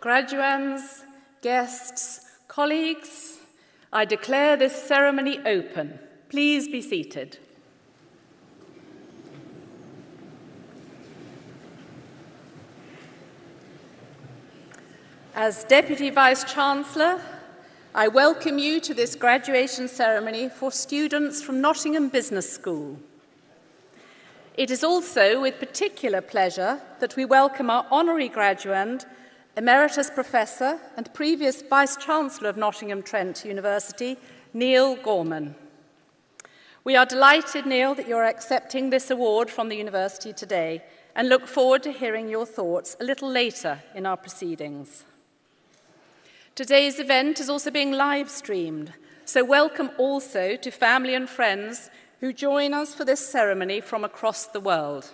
Graduands, guests, colleagues, I declare this ceremony open. Please be seated. As Deputy Vice-Chancellor, I welcome you to this graduation ceremony for students from Nottingham Business School. It is also with particular pleasure that we welcome our honorary graduand, Emeritus Professor and previous Vice-Chancellor of Nottingham Trent University, Neil Gorman. We are delighted, Neil, that you're accepting this award from the university today and look forward to hearing your thoughts a little later in our proceedings. Today's event is also being live-streamed, so welcome also to family and friends who join us for this ceremony from across the world.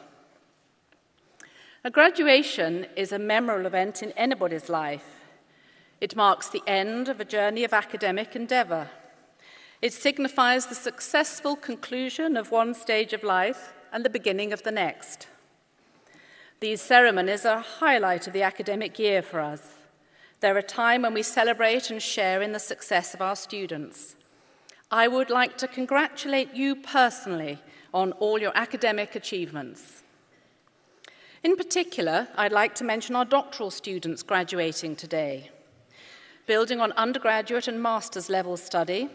A graduation is a memorable event in anybody's life. It marks the end of a journey of academic endeavour. It signifies the successful conclusion of one stage of life and the beginning of the next. These ceremonies are a highlight of the academic year for us. They're a time when we celebrate and share in the success of our students. I would like to congratulate you personally on all your academic achievements. In particular, I'd like to mention our doctoral students graduating today. Building on undergraduate and master's level study,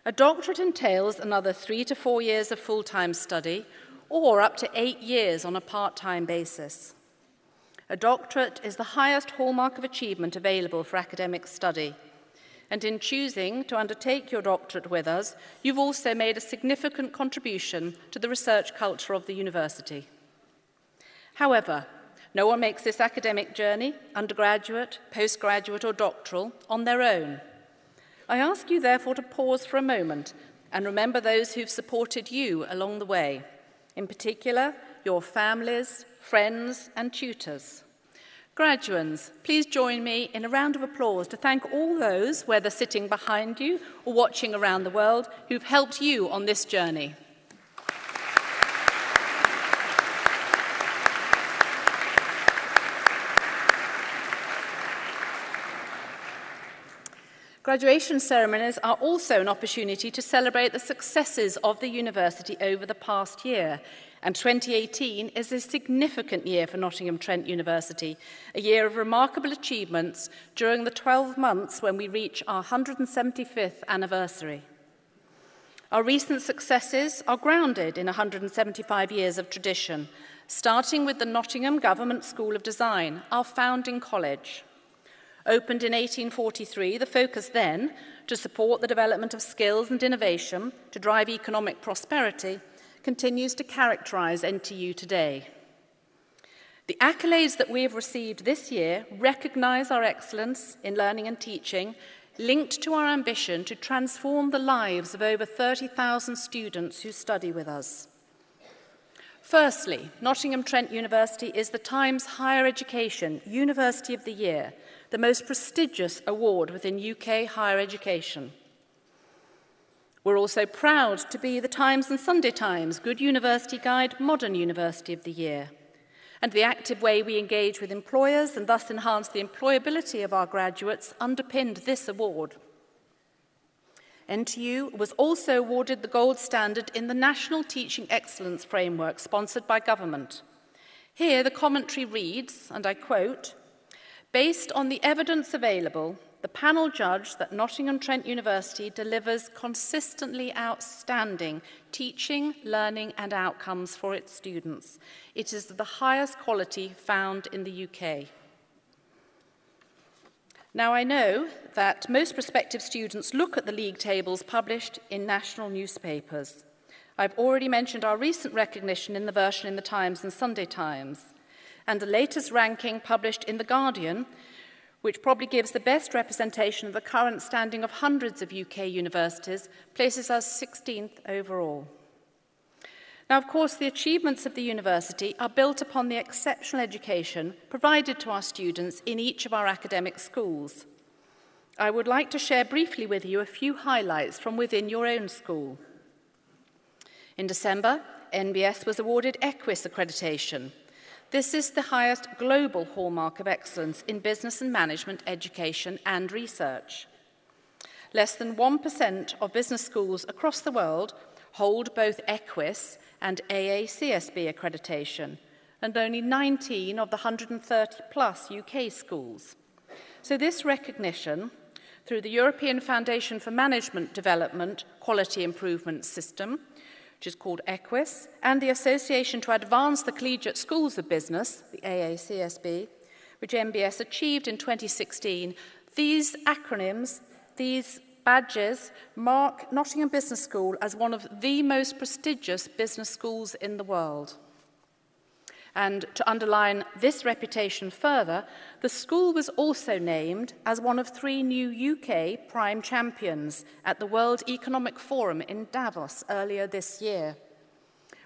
a doctorate entails another 3 to 4 years of full-time study or up to 8 years on a part-time basis. A doctorate is the highest hallmark of achievement available for academic study. And in choosing to undertake your doctorate with us, you've also made a significant contribution to the research culture of the university. However, no one makes this academic journey, undergraduate, postgraduate or doctoral, on their own. I ask you therefore to pause for a moment and remember those who've supported you along the way, in particular your families, friends and tutors. Graduands, please join me in a round of applause to thank all those, whether sitting behind you or watching around the world, who've helped you on this journey. Graduation ceremonies are also an opportunity to celebrate the successes of the university over the past year, and 2018 is a significant year for Nottingham Trent University, a year of remarkable achievements during the 12 months when we reach our 175th anniversary. Our recent successes are grounded in 175 years of tradition, starting with the Nottingham Government School of Design, our founding college. Opened in 1843, the focus then, to support the development of skills and innovation to drive economic prosperity, continues to characterise NTU today. The accolades that we have received this year recognise our excellence in learning and teaching, linked to our ambition to transform the lives of over 30,000 students who study with us. Firstly, Nottingham Trent University is the Times Higher Education University of the Year, the most prestigious award within UK higher education. We're also proud to be the Times and Sunday Times Good University Guide Modern University of the Year. And the active way we engage with employers and thus enhance the employability of our graduates underpinned this award. NTU was also awarded the gold standard in the National Teaching Excellence Framework sponsored by government. Here the commentary reads, and I quote, "Based on the evidence available, the panel judged that Nottingham Trent University delivers consistently outstanding teaching, learning and outcomes for its students. It is the highest quality found in the UK." Now, I know that most prospective students look at the league tables published in national newspapers. I've already mentioned our recent recognition in the version in the Times and Sunday Times, and the latest ranking published in The Guardian, which probably gives the best representation of the current standing of hundreds of UK universities, places us 16th overall. Now, of course, the achievements of the university are built upon the exceptional education provided to our students in each of our academic schools. I would like to share briefly with you a few highlights from within your own school. In December, NBS was awarded Equus accreditation. This is the highest global hallmark of excellence in business and management, education and research. Less than 1% of business schools across the world hold both EQUIS and AACSB accreditation, and only 19 of the 130-plus UK schools. So this recognition, through the European Foundation for Management Development Quality Improvement System, which is called EQUIS, and the Association to Advance the Collegiate Schools of Business, the AACSB, which MBS achieved in 2016, these acronyms, these badges, mark Nottingham Business School as one of the most prestigious business schools in the world. And to underline this reputation further, the school was also named as one of 3 new UK prime champions at the World Economic Forum in Davos earlier this year.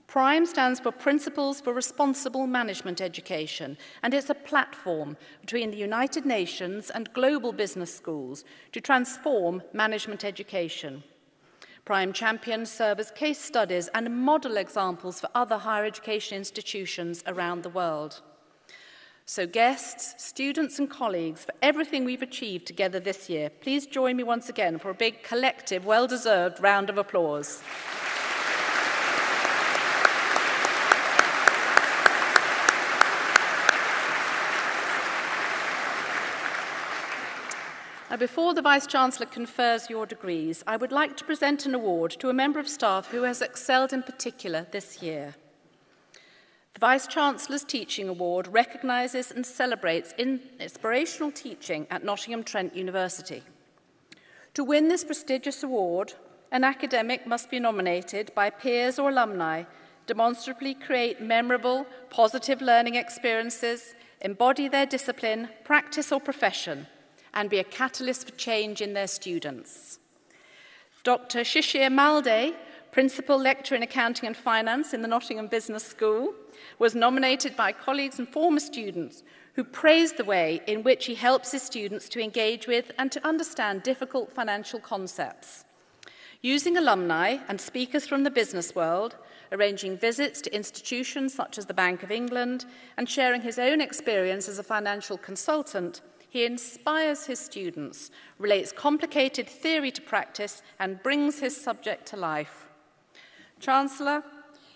PRIME stands for Principles for Responsible Management Education, and it's a platform between the United Nations and global business schools to transform management education. Prime champions serve as case studies and model examples for other higher education institutions around the world. So guests, students and colleagues, for everything we've achieved together this year, please join me once again for a big collective, well-deserved round of applause. Now, before the Vice-Chancellor confers your degrees, I would like to present an award to a member of staff who has excelled in particular this year. The Vice-Chancellor's Teaching Award recognises and celebrates inspirational teaching at Nottingham Trent University. To win this prestigious award, an academic must be nominated by peers or alumni, demonstrably create memorable, positive learning experiences, embody their discipline, practice or profession, and be a catalyst for change in their students. Dr. Shishir Malde, Principal Lecturer in Accounting and Finance in the Nottingham Business School, was nominated by colleagues and former students who praised the way in which he helps his students to engage with and to understand difficult financial concepts. Using alumni and speakers from the business world, arranging visits to institutions such as the Bank of England, and sharing his own experience as a financial consultant, he inspires his students, relates complicated theory to practice, and brings his subject to life. Chancellor,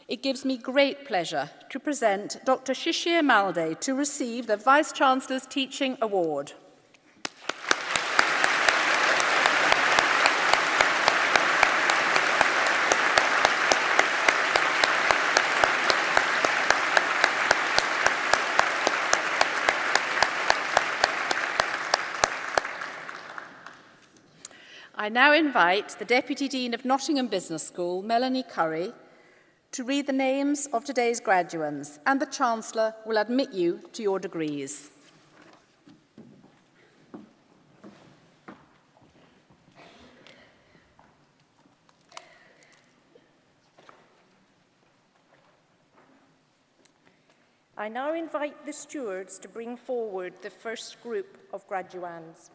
it gives me great pleasure to present Dr. Shishir Malde to receive the Vice-Chancellor's Teaching Award. I now invite the Deputy Dean of Nottingham Business School, Melanie Curry, to read the names of today's graduates, and the Chancellor will admit you to your degrees. I now invite the stewards to bring forward the first group of graduands.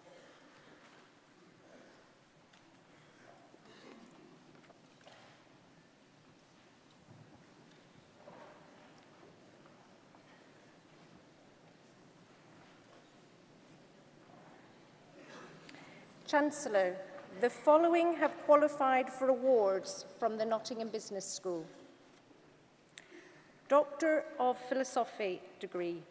Chancellor, the following have qualified for awards from the Nottingham Business School. Doctor of Philosophy degree.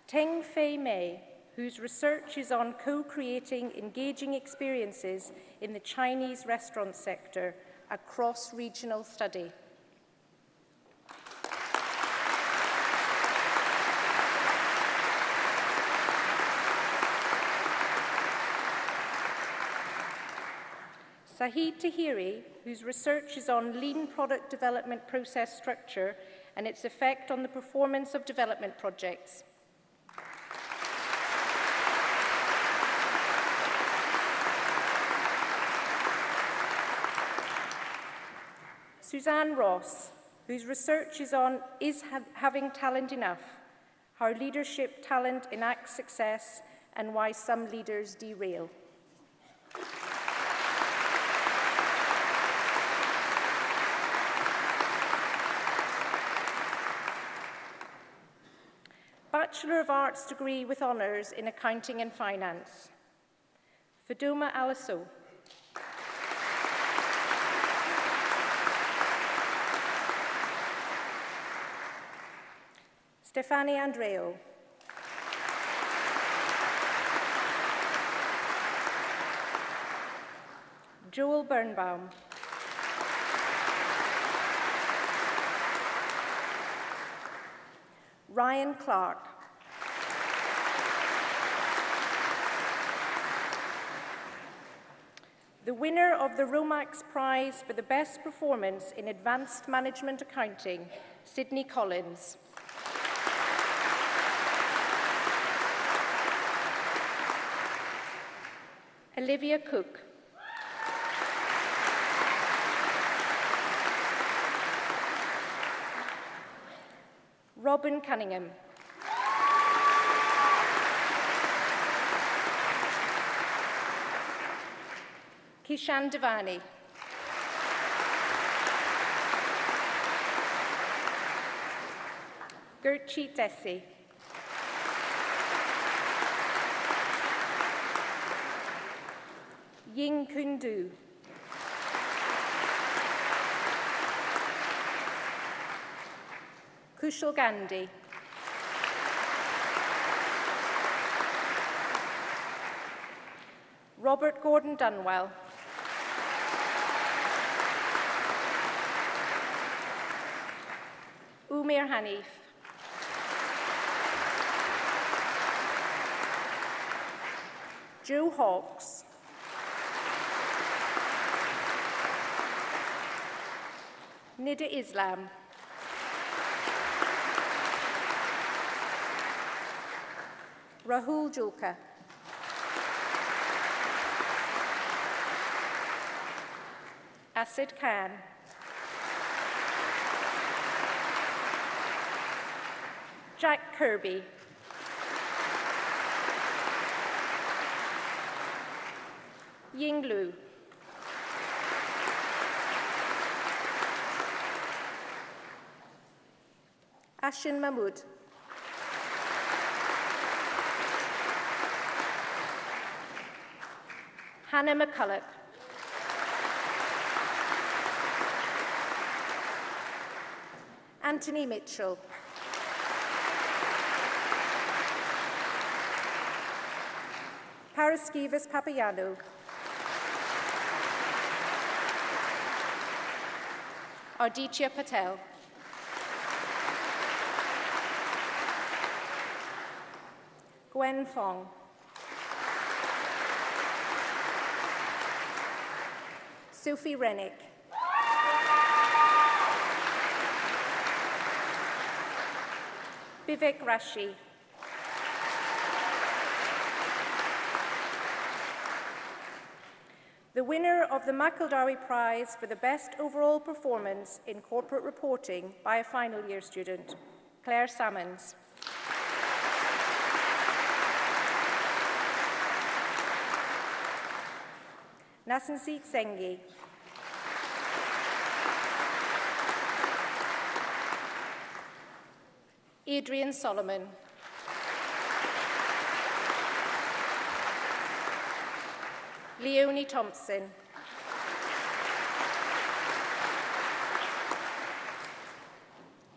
Teng Fei Mei, whose research is on co-creating engaging experiences in the Chinese restaurant sector, a cross-regional study. Sahid Tahiri, whose research is on lean product development process structure and its effect on the performance of development projects. Suzanne Ross, whose research is on having talent enough, how leadership talent enacts success and why some leaders derail. Bachelor of Arts degree with honours in Accounting and Finance. Faduma Aliso. Stefani Andreo. Joel Birnbaum. Ryan Clark. The winner of the Romax Prize for the Best Performance in Advanced Management Accounting, Sydney Collins. Olivia Cook. Robin Cunningham. Kishan Devani. Gertrude Desi. Ying Kundu. Kushal Gandhi. Robert Gordon Dunwell. Umir Hanif. Joe Hawkes. Nida Islam. Rahul Julka. Asid Khan. Jack Kirby. Ying Lu. Ashin Mahmood. Hannah McCulloch. Anthony Mitchell. Paraskevas Papayannou. Arditya Patel. Gwen Fong. Sophie Rennick. Vivek Rashi. The winner of the McEldowie Prize for the Best Overall Performance in Corporate Reporting by a final year student, Claire Salmons. Nasansit Sengi. Adrian Solomon. Leonie Thompson.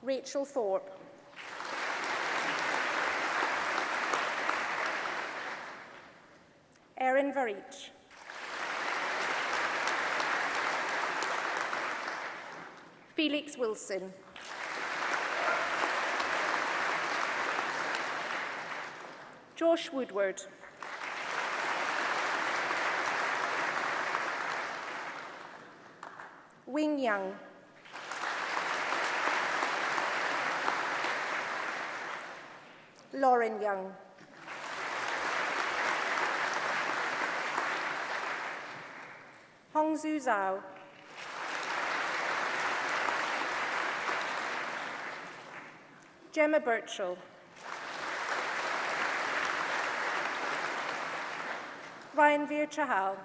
Rachel Thorpe. Erin Varich. Felix Wilson. Josh Woodward. Wing Young. Lauren Young. Hongzhu Zhao. Gemma Birchall. Ryan Veer Chahal.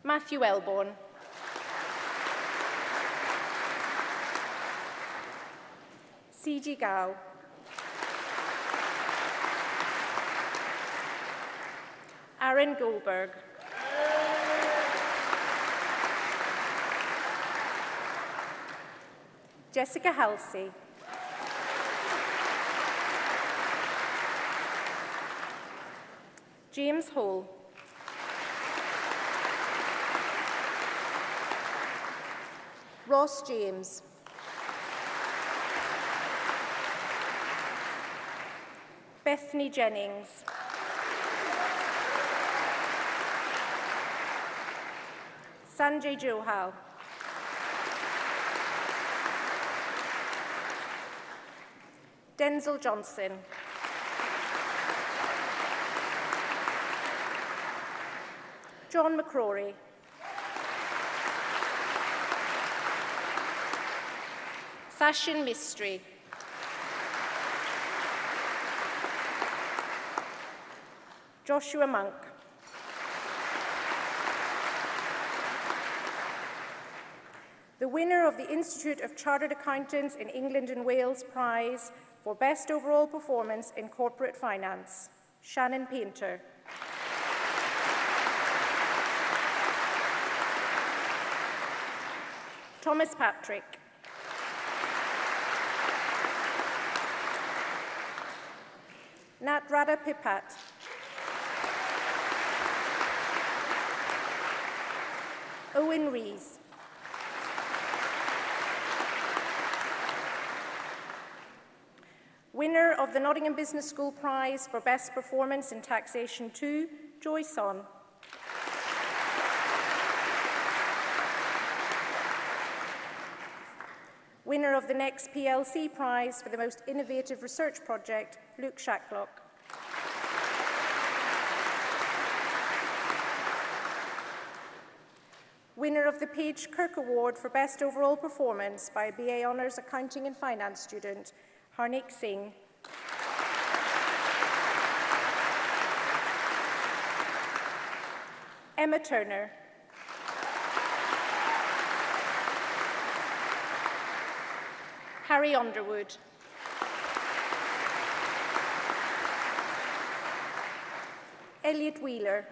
Matthew Elborn. Siji Gao. Aaron Goldberg. Jessica Halsey. James Hall. Ross James. Bethany Jennings. Sanjay Johal. Denzel Johnson. John McCrory. Sashin Mistry. Joshua Monk. The winner of the Institute of Chartered Accountants in England and Wales Prize for Best Overall Performance in Corporate Finance, Shannon Painter. Thomas Patrick. Nat Radha Pipat. Owen Rees. Winner of the Nottingham Business School Prize for Best Performance in Taxation 2, Joy Son. Winner of the Next PLC Prize for the Most Innovative Research Project, Luke Shacklock. Winner of the Page Kirk Award for Best Overall Performance by a BA Honours Accounting and Finance student, Harnik Singh. Emma Turner. Harry Underwood. Elliot Wheeler.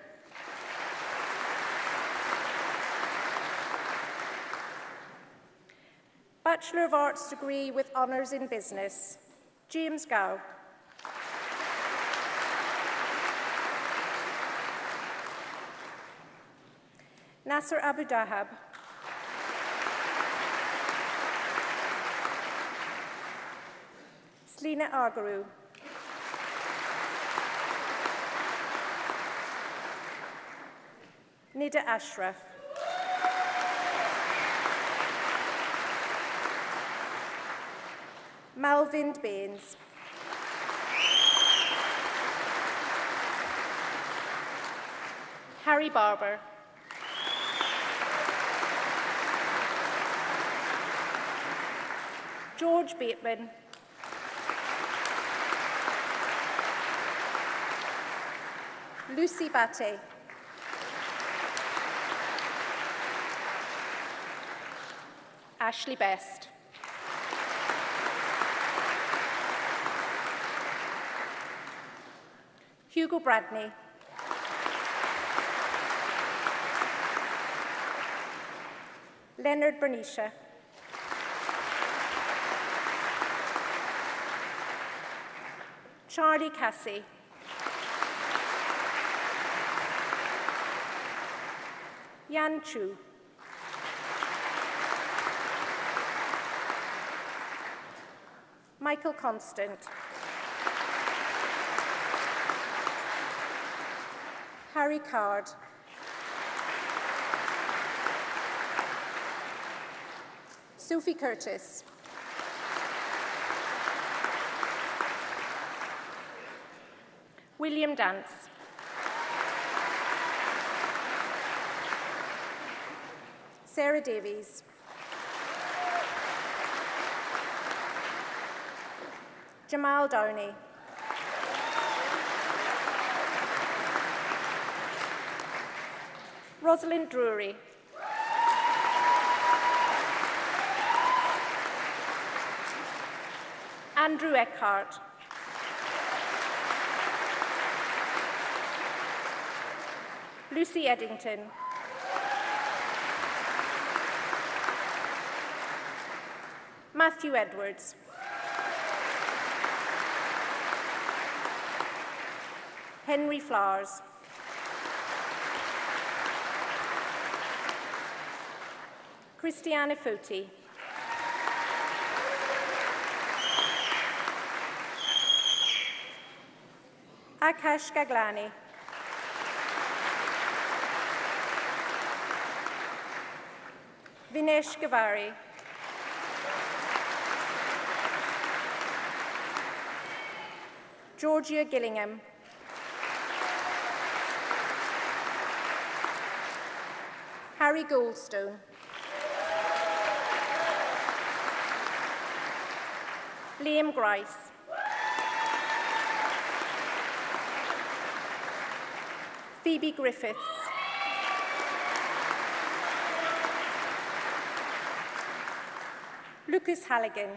Bachelor of Arts degree with honours in business, James Gow. Nasser Abu Dahab. Selina Agaru. Nida Ashraf. Malvind Baines. Harry Barber. George Bateman. Lucy Batte. Ashley Best. Hugo Bradney. Leonard Bernicia. Charlie Cassie. Yan Chu. Michael Constant. Harry Card. Sophie Curtis. William Dance. Sarah Davies. Jamal Downey. Rosalind Drury. Andrew Eckhart. Lucy Eddington. Matthew Edwards. Henry Flowers. Christiana Foti. Akash Gaglani. Vinesh Gavari. Georgia Gillingham. Harry Goldstone. Liam Grice. Phoebe Griffiths. Lucas Halligan.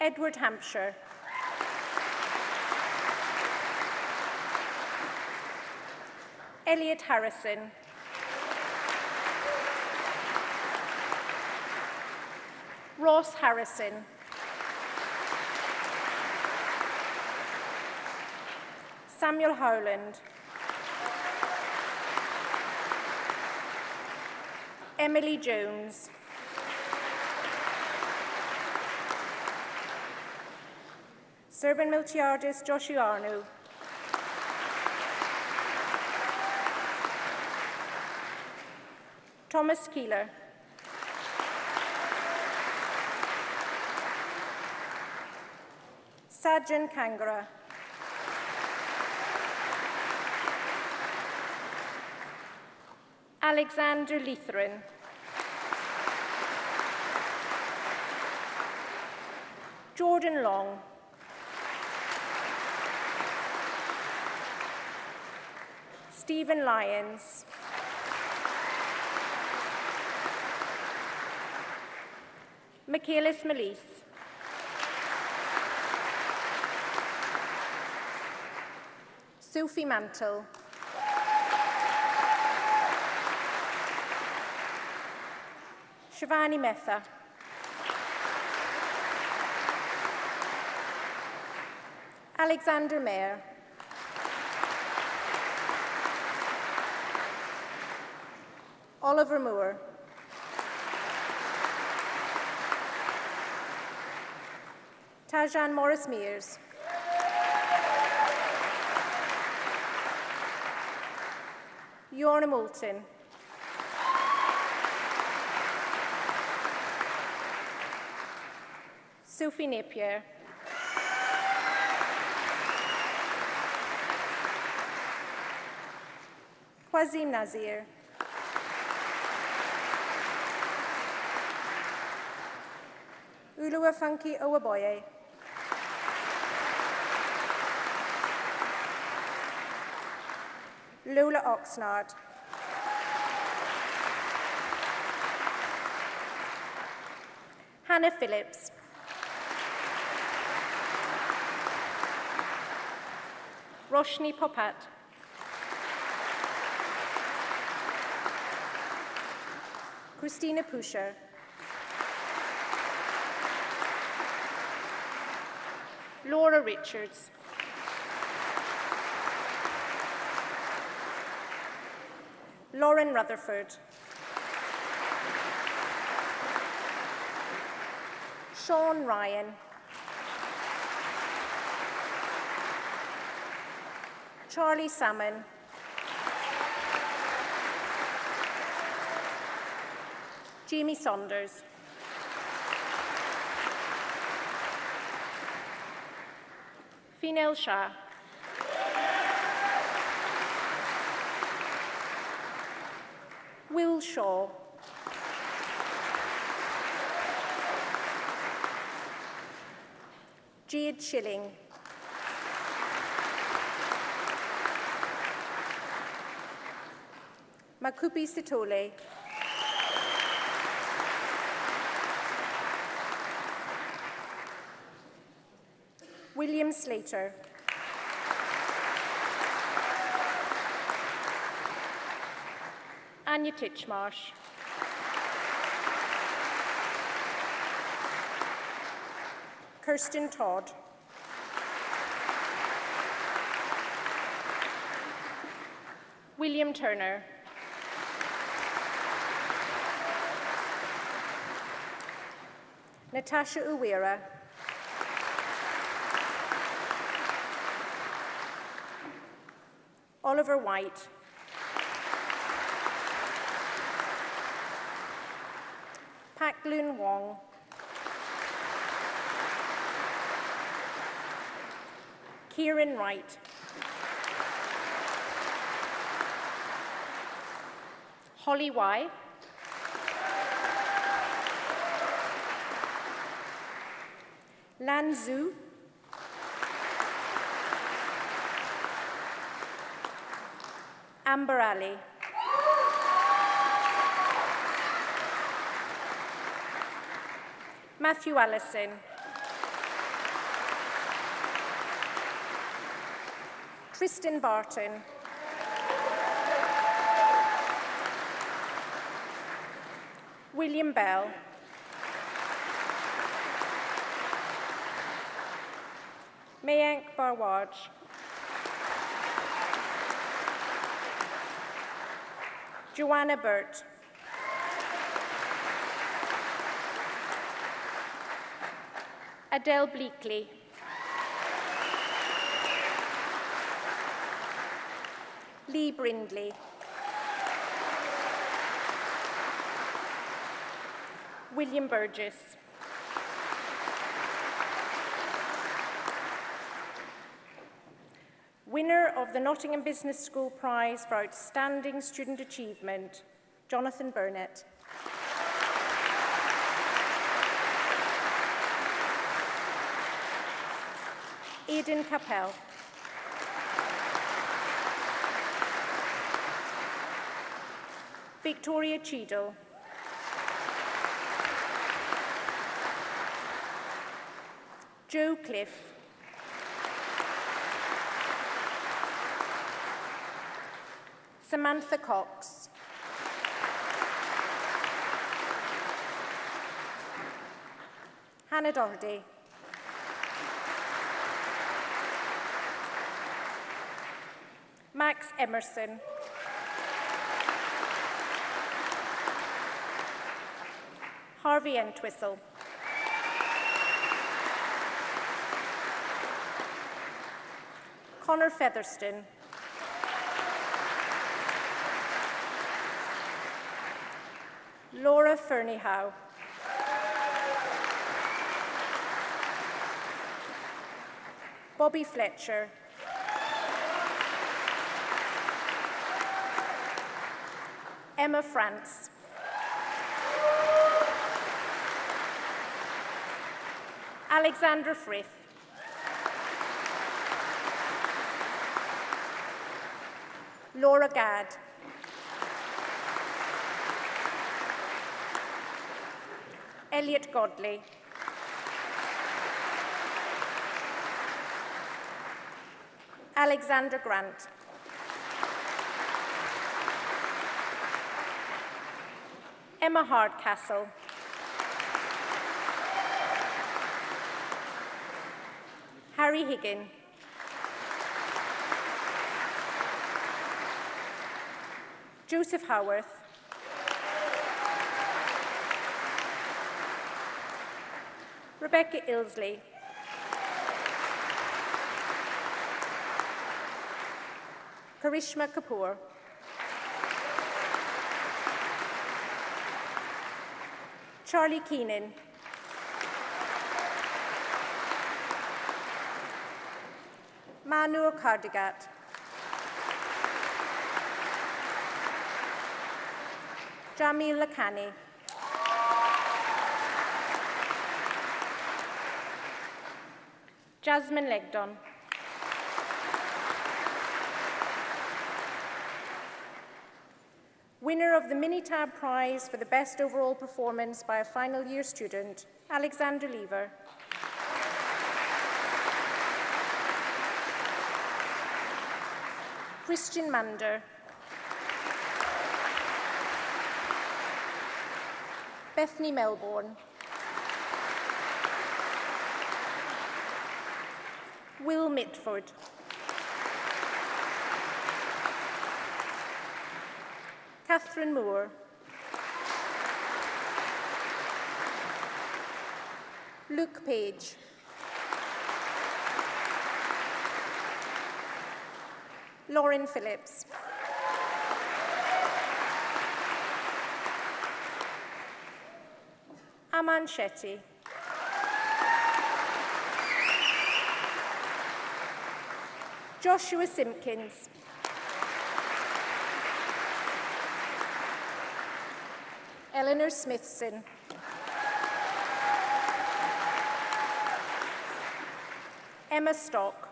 Edward Hampshire. Elliot Harrison. Ross Harrison. Samuel Howland. Emily Jones. Serban Miltiades Joshuarnu. Thomas Keeler. Sajan Kangara. Alexander Lutheran. Jordan Long. Stephen Lyons. Michaelis Malise. Sophie Mantle. Shivani Metha. Alexander Mayer. Oliver Moore. Tajan Morris-Mears. Yorna Moulton. Sophie Napier. Quazim Nazir. Uluwafunke Owaboye. Lola Oxnard. Hannah Phillips. Roshni Popat. Christina Pusher. Laura Richards. Lauren Rutherford. Sean Ryan. Charlie Salmon. Jamie Saunders. Finel Shah. Will Shaw. Jade Schilling. Makupi Sitole. William Slater. Anya Titchmarsh. Kirsten Todd. William Turner. Natasha Uwera. Oliver White. Pak Lun Wong. Kieran Wright. Holly Y. Lan Zhu. Amber Ali. Matthew Allison. Tristan Barton. William Bell. Mayank Barwaj. Joanna Burt. Adele Bleakley. Lee Brindley. William Burgess. Winner of the Nottingham Business School Prize for Outstanding Student Achievement, Jonathan Burnett. Aidan Capel. Victoria Cheadle. Joe Cliff. Samantha Cox. Hannah Doherty. Max Emerson. Harvey Entwistle. Connor Featherston. Laura Ferniehow. Bobby Fletcher. Emma France. Alexandra Frith. Laura Gadd. Elliot Godley. Alexander Grant. Emma Hardcastle. Harry Higgin. Joseph Howarth. Rebecca Ilsley. Karishma Kapoor. Charlie Keenan. Manur Kardigat. Jamil Lakhani. Jasmine Legdon. Winner of the Minitab Prize for the Best Overall Performance by a Final Year Student, Alexander Lever. Christian Mander. Bethany Melbourne. Will Mitford. Catherine Moore. Luke Page. Lauren Phillips. Aman Shetty. Joshua Simpkins. Eleanor Smithson. Emma Stock.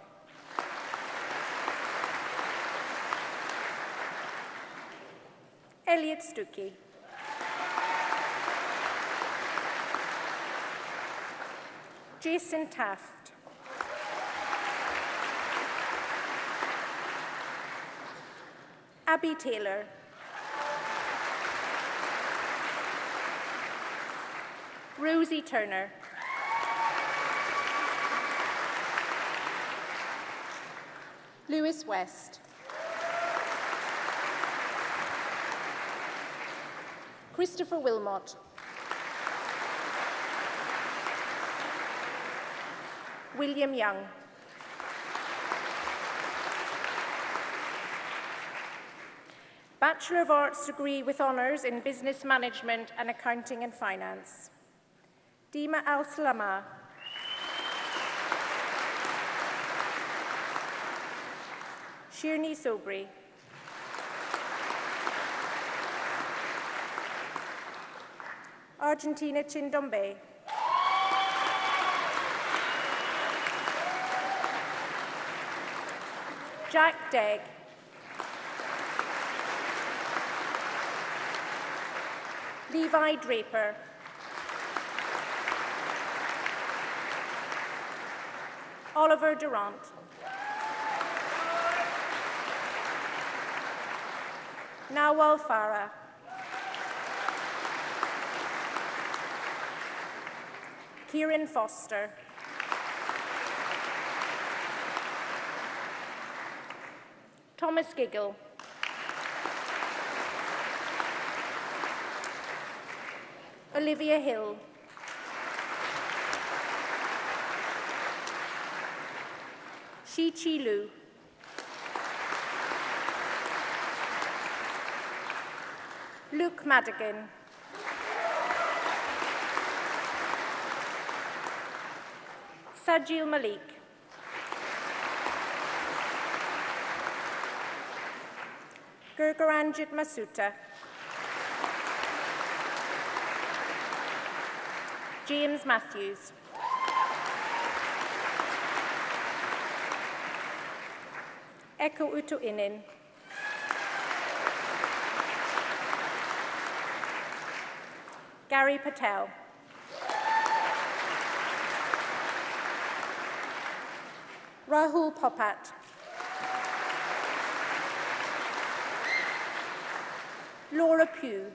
Elliot Stuckey. Jason Taft. Abby Taylor. Rosie Turner. Lewis West. Christopher Wilmot. William Young. Bachelor of Arts degree with honours in Business Management and Accounting and Finance. Dima Al-Salama. Shirney Sobri. Argentina Chindombe. Jack Degg. Levi Draper. Oliver Durant. Nawal Farah. Kieran Foster. Thomas Giggle. Olivia Hill. Shi-Chi Lu. Luke Madigan. Sajil Malik. Gurgaranjit Masuta. James Matthews. Eko Utu Inin. Gary Patel. Rahul Popat. Laura Pugh.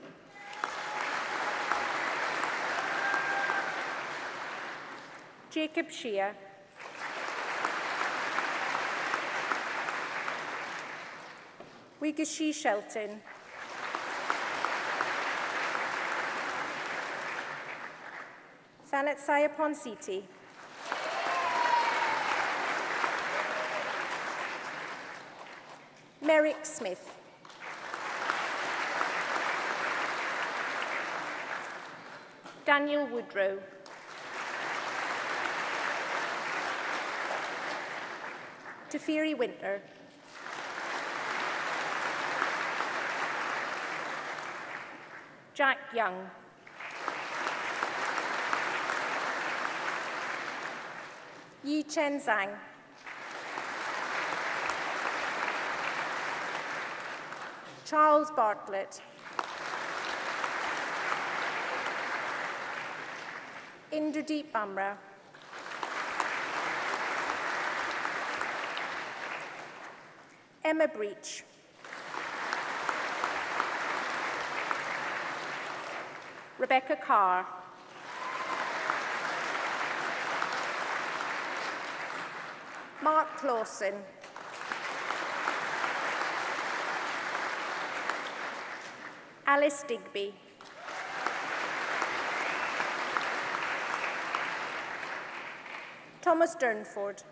Jacob Shea. Wigashi Shelton. Thanet Sayapon Siti. Merrick Smith. Daniel Woodrow. Teferi Winter. Jack Young. Yi Chen Zhang. Charles Bartlett. Indradeep Amra. Emma Breach. Rebecca Carr. Mark Clausen. Alice Digby. Thomas Durnford.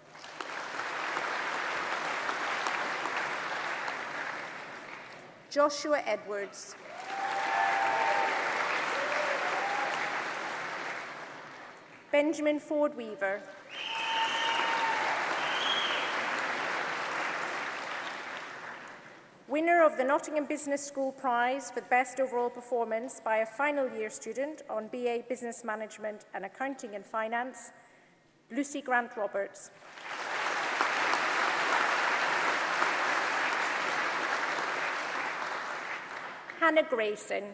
Joshua Edwards. Benjamin Ford Weaver. Winner of the Nottingham Business School Prize for the Best Overall Performance by a final year student on BA Business Management and Accounting and Finance, Lucy Grant Roberts. Hannah Grayson.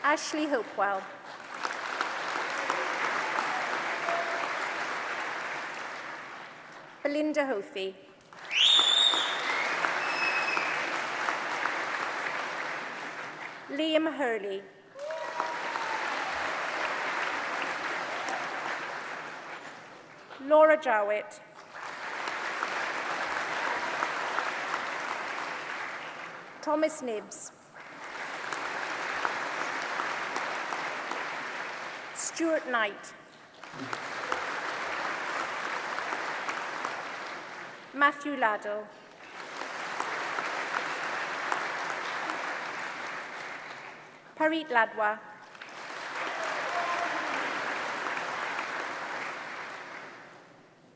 Ashley Hopewell. Belinda Hothy. Liam Hurley. Laura Jowett. Thomas Nibbs. Stuart Knight. Matthew Laddell. Parit Ladwa.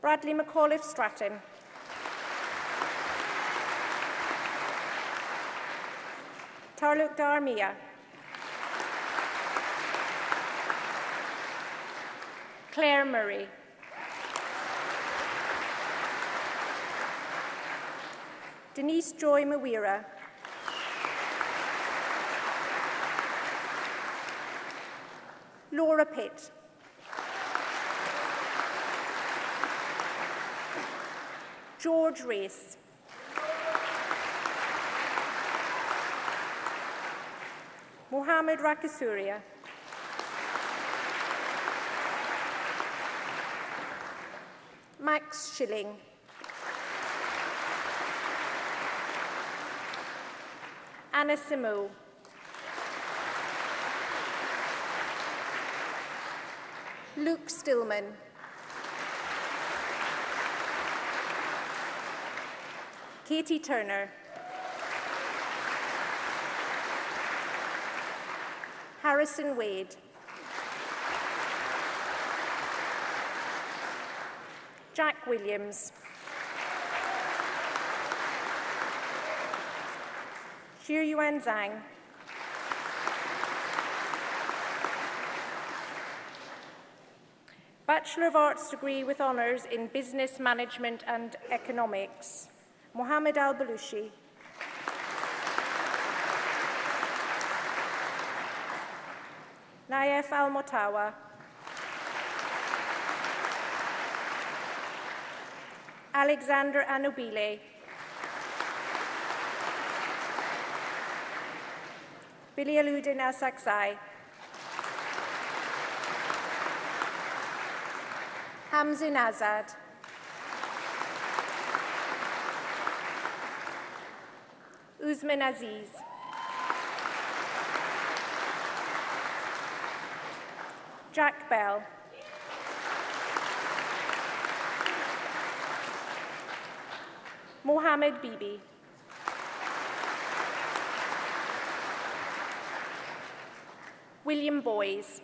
Bradley McAuliffe Stratton. Tarluk Darmia. Claire Murray. Denise Joy Mawira. Laura Pitt. George Race. Mohammed Rakasuria. Max Schilling. Anna Simo. Luke Stillman. Katie Turner. Harrison Wade. Jack Williams. Xie Yuan Zhang. Bachelor of Arts degree with honours in Business Management and Economics, Mohammed Al-Balushi. Naif Al-Motawa. Alexander Anubile. Billy Aludin Al-Saksai. Hamzin Azad. Uzman Aziz. Jack Bell. Mohammed Bibi. William Boys.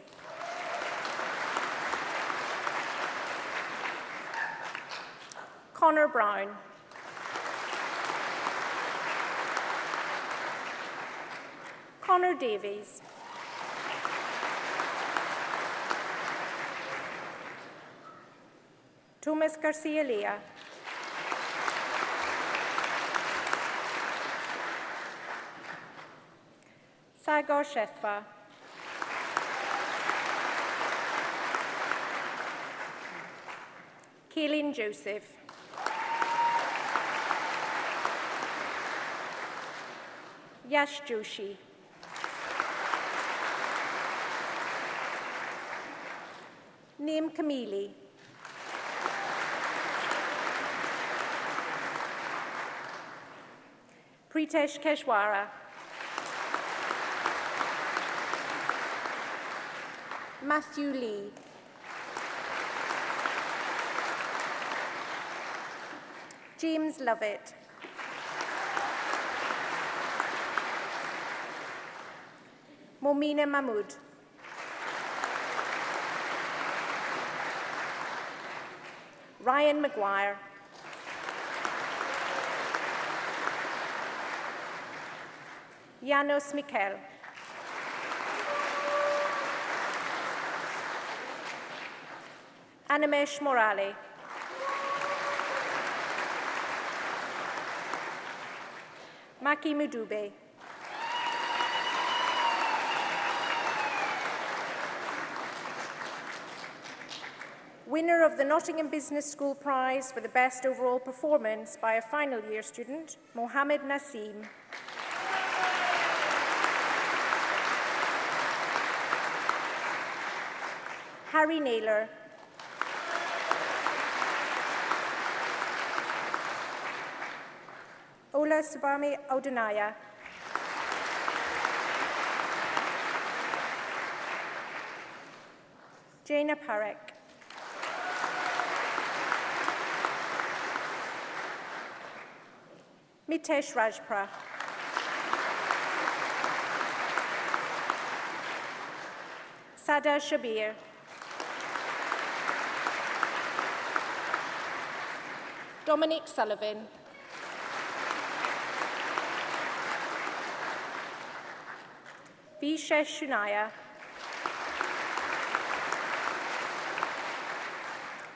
Connor Brown. Connor Davies. Thomas Garcia Lea. Sagar Shethwa. Kaylin Joseph. Yash Joshi. Neem Kamili. Pritesh Keshwara. Matthew Lee. James Lovett. Momina Mahmood. Ryan Maguire. Janos Mikkel. Animesh Morale. Maki Mudube. Winner of the Nottingham Business School Prize for the Best Overall Performance by a final year student, Mohammed Naseem. Harry Naylor. Ola Subami Odenaya. Jaina Parekh. Mitesh Rajpra. Sada Shabir. Dominic Sullivan. Vishesh Shunaya.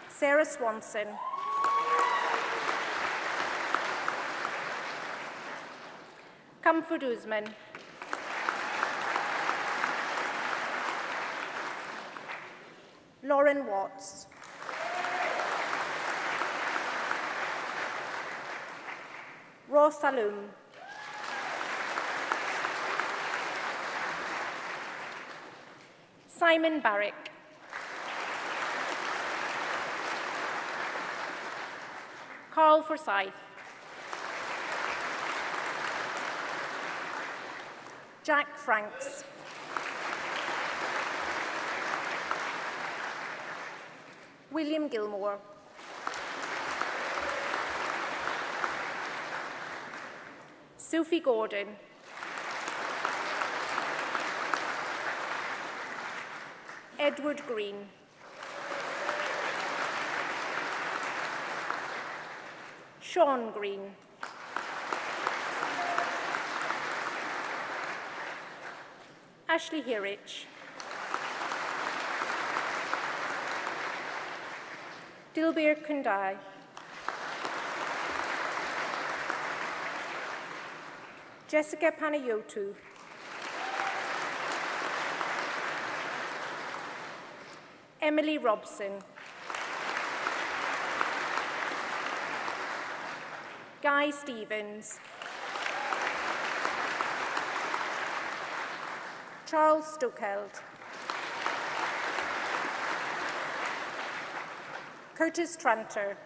Sarah Swanson. Comfort Usman. Lauren Watts. Ross Saloom. Simon Barrick. Carl Forsyth. Jack Franks. William Gilmore. Sophie Gordon. Edward Green. Sean Green. Ashley Hirich. Dilbir Kundai. Jessica Panayotu. Emily Robson. Guy Stevens. Charles Stokeld. Curtis Tranter.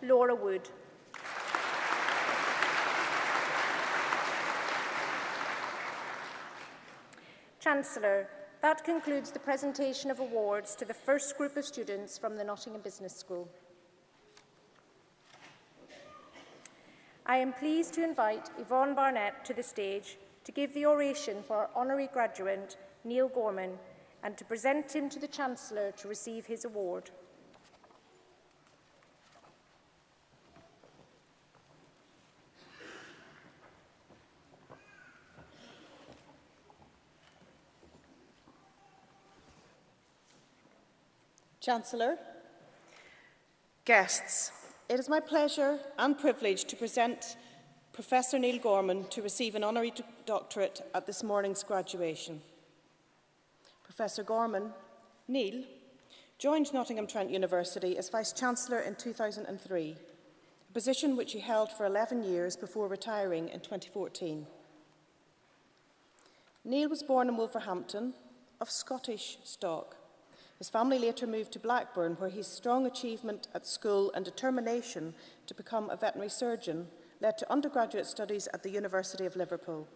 Laura Wood. Chancellor, that concludes the presentation of awards to the first group of students from the Nottingham Business School. I am pleased to invite Yvonne Barnett to the stage to give the oration for our honorary graduate, Neil Gorman, and to present him to the Chancellor to receive his award. Chancellor, guests, it is my pleasure and privilege to present Professor Neil Gorman to receive an honorary doctorate at this morning's graduation. Professor Gorman, Neil, joined Nottingham Trent University as Vice-Chancellor in 2003, a position which he held for 11 years before retiring in 2014. Neil was born in Wolverhampton, of Scottish stock. His family later moved to Blackburn, where his strong achievement at school and determination to become a veterinary surgeon led to undergraduate studies at the University of Liverpool.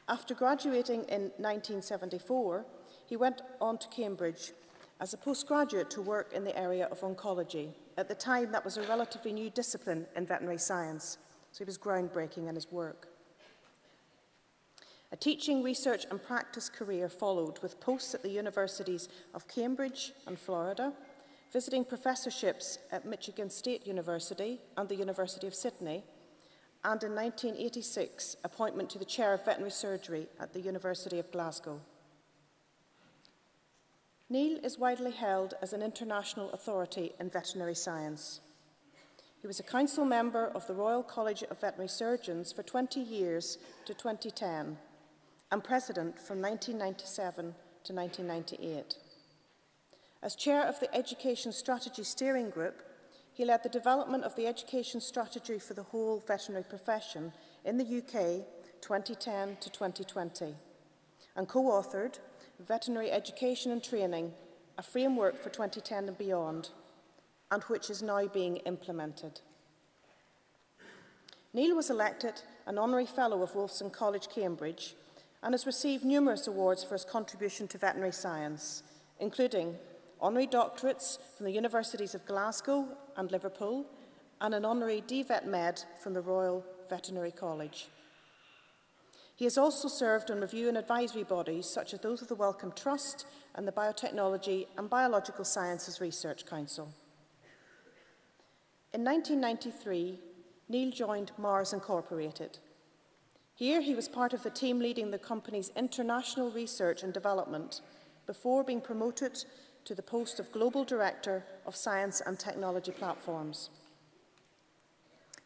After graduating in 1974, he went on to Cambridge as a postgraduate to work in the area of oncology. At the time, that was a relatively new discipline in veterinary science, so he was groundbreaking in his work. A teaching, research and practice career followed, with posts at the universities of Cambridge and Florida, visiting professorships at Michigan State University and the University of Sydney, and in 1986, appointment to the Chair of Veterinary Surgery at the University of Glasgow. Neil is widely held as an international authority in veterinary science. He was a council member of the Royal College of Veterinary Surgeons for 20 years to 2010, and president from 1997 to 1998. As chair of the Education Strategy Steering Group, he led the development of the education strategy for the whole veterinary profession in the UK 2010 to 2020, and co-authored Veterinary Education and Training, a framework for 2010 and beyond, and which is now being implemented. Neil was elected an Honorary Fellow of Wolfson College, Cambridge, and has received numerous awards for his contribution to veterinary science, including Honorary Doctorates from the Universities of Glasgow and Liverpool, and an Honorary DVet Med from the Royal Veterinary College. He has also served on review and advisory bodies such as those of the Wellcome Trust and the Biotechnology and Biological Sciences Research Council. In 1993, Neil joined Mars Incorporated. Here he was part of the team leading the company's international research and development before being promoted to the post of Global Director of Science and Technology Platforms.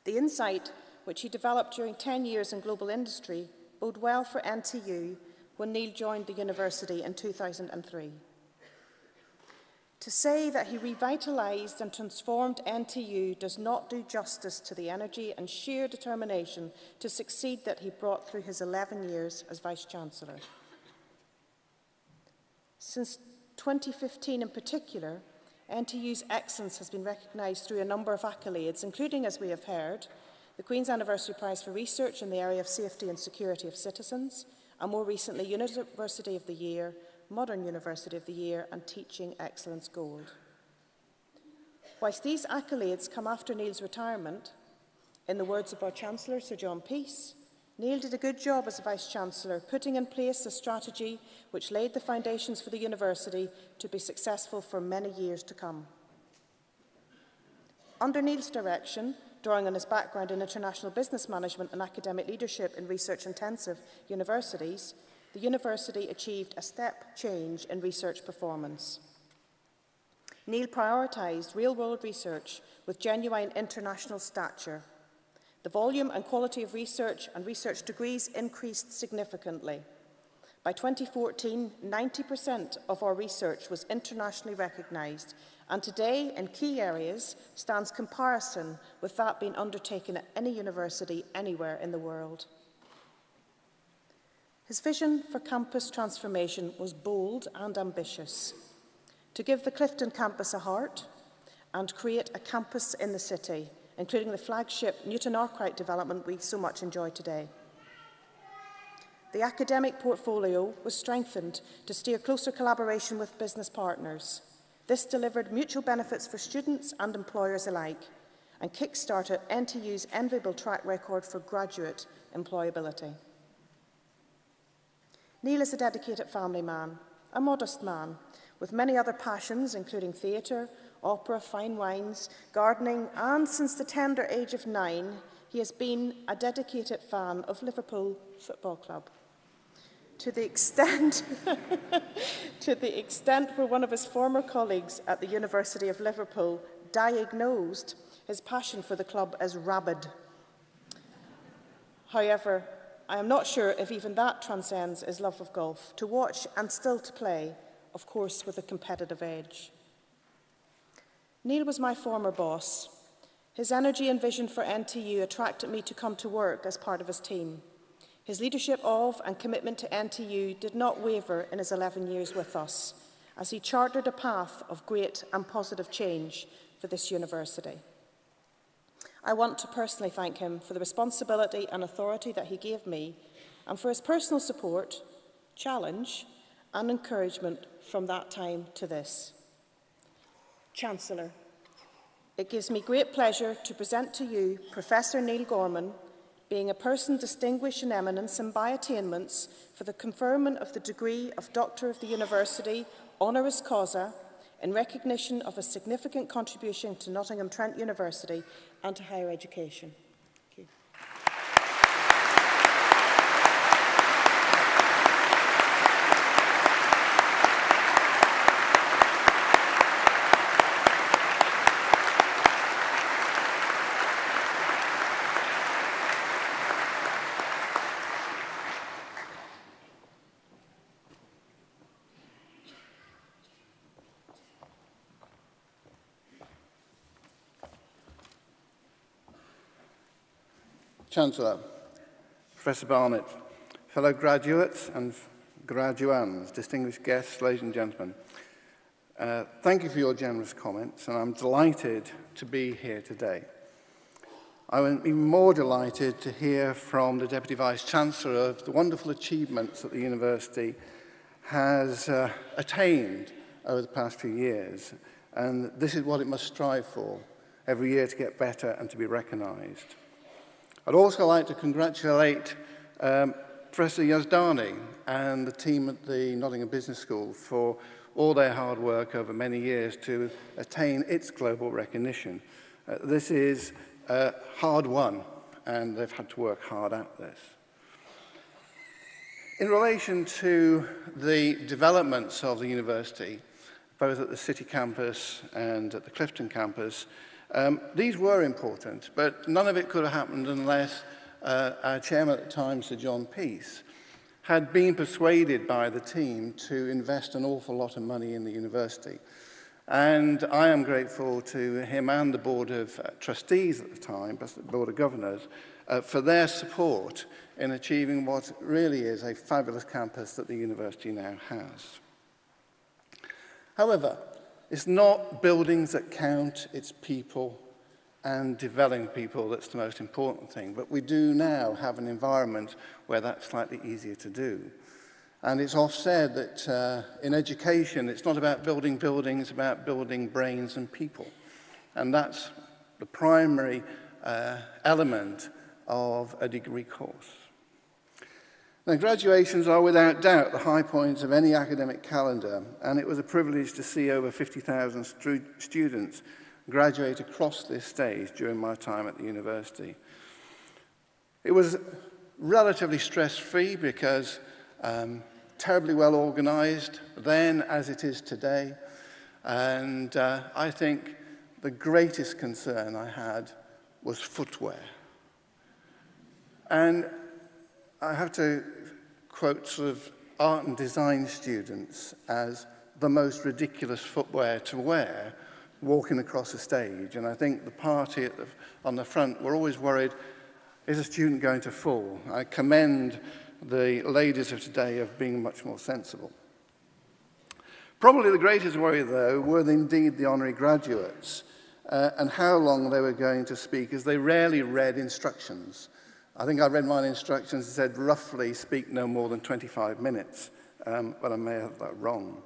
The insight which he developed during 10 years in global industry bode well for NTU when Neil joined the university in 2003. To say that he revitalised and transformed NTU does not do justice to the energy and sheer determination to succeed that he brought through his 11 years as Vice-Chancellor. Since 2015 in particular, NTU's excellence has been recognised through a number of accolades, including, as we have heard, the Queen's Anniversary Prize for Research in the area of safety and security of citizens, and more recently, University of the Year, Modern University of the Year, and Teaching Excellence Gold. Whilst these accolades come after Neil's retirement, in the words of our Chancellor, Sir John Peace, Neil did a good job as a Vice-Chancellor, putting in place a strategy which laid the foundations for the university to be successful for many years to come. Under Neil's direction, drawing on his background in international business management and academic leadership in research-intensive universities, the university achieved a step change in research performance. Neil prioritised real-world research with genuine international stature. The volume and quality of research and research degrees increased significantly. By 2014, 90% of our research was internationally recognised, and today, in key areas, stands comparison with that being undertaken at any university anywhere in the world. His vision for campus transformation was bold and ambitious: to give the Clifton campus a heart and create a campus in the city, including the flagship Newton Arkwright development we so much enjoy today. The academic portfolio was strengthened to steer closer collaboration with business partners. This delivered mutual benefits for students and employers alike, and kick-started NTU's enviable track record for graduate employability. Neil is a dedicated family man, a modest man, with many other passions, including theatre, opera, fine wines, gardening, and since the tender age of 9, he has been a dedicated fan of Liverpool Football Club. To the extent where one of his former colleagues at the University of Liverpool diagnosed his passion for the club as rabid. However, I am not sure if even that transcends his love of golf, to watch and still to play, of course with a competitive edge. Neil was my former boss. His energy and vision for NTU attracted me to come to work as part of his team. His leadership of and commitment to NTU did not waver in his 11 years with us, as he chartered a path of great and positive change for this university. I want to personally thank him for the responsibility and authority that he gave me, and for his personal support, challenge, and encouragement from that time to this. Chancellor, it gives me great pleasure to present to you Professor Neil Gorman, being a person distinguished in eminence and by attainments for the conferment of the degree of Doctor of the University, honoris causa, in recognition of a significant contribution to Nottingham Trent University and to higher education. Thank you. Chancellor, Professor Barnett, fellow graduates and graduands, distinguished guests, ladies and gentlemen, thank you for your generous comments, and I'm delighted to be here today. I would be more delighted to hear from the Deputy Vice-Chancellor of the wonderful achievements that the university has attained over the past few years, and this is what it must strive for, every year to get better and to be recognised. I'd also like to congratulate Professor Yazdani and the team at the Nottingham Business School for all their hard work over many years to attain its global recognition. This is hard won, and they've had to work hard at this. In relation to the developments of the university, both at the City campus and at the Clifton campus, these were important, but none of it could have happened unless our chairman at the time, Sir John Peace, had been persuaded by the team to invest an awful lot of money in the university. And I am grateful to him and the Board of Trustees at the time, the Board of Governors, for their support in achieving what really is a fabulous campus that the university now has. However, it's not buildings that count, it's people and developing people that's the most important thing. But we do now have an environment where that's slightly easier to do. And it's often said that in education, it's not about building buildings, it's about building brains and people. And that's the primary element of a degree course. Now, graduations are without doubt the high points of any academic calendar, and it was a privilege to see over 50,000 students graduate across this stage during my time at the university. It was relatively stress-free because terribly well organised then as it is today, and I think the greatest concern I had was footwear. And I have to quote sort of art and design students as the most ridiculous footwear to wear walking across the stage. And I think the party on the front were always worried, is a student going to fall? I commend the ladies of today of being much more sensible. Probably the greatest worry, though, were indeed the honorary graduates and how long they were going to speak, as they rarely read instructions. I think I read my instructions and said roughly speak no more than 25 minutes, but I may have that wrong.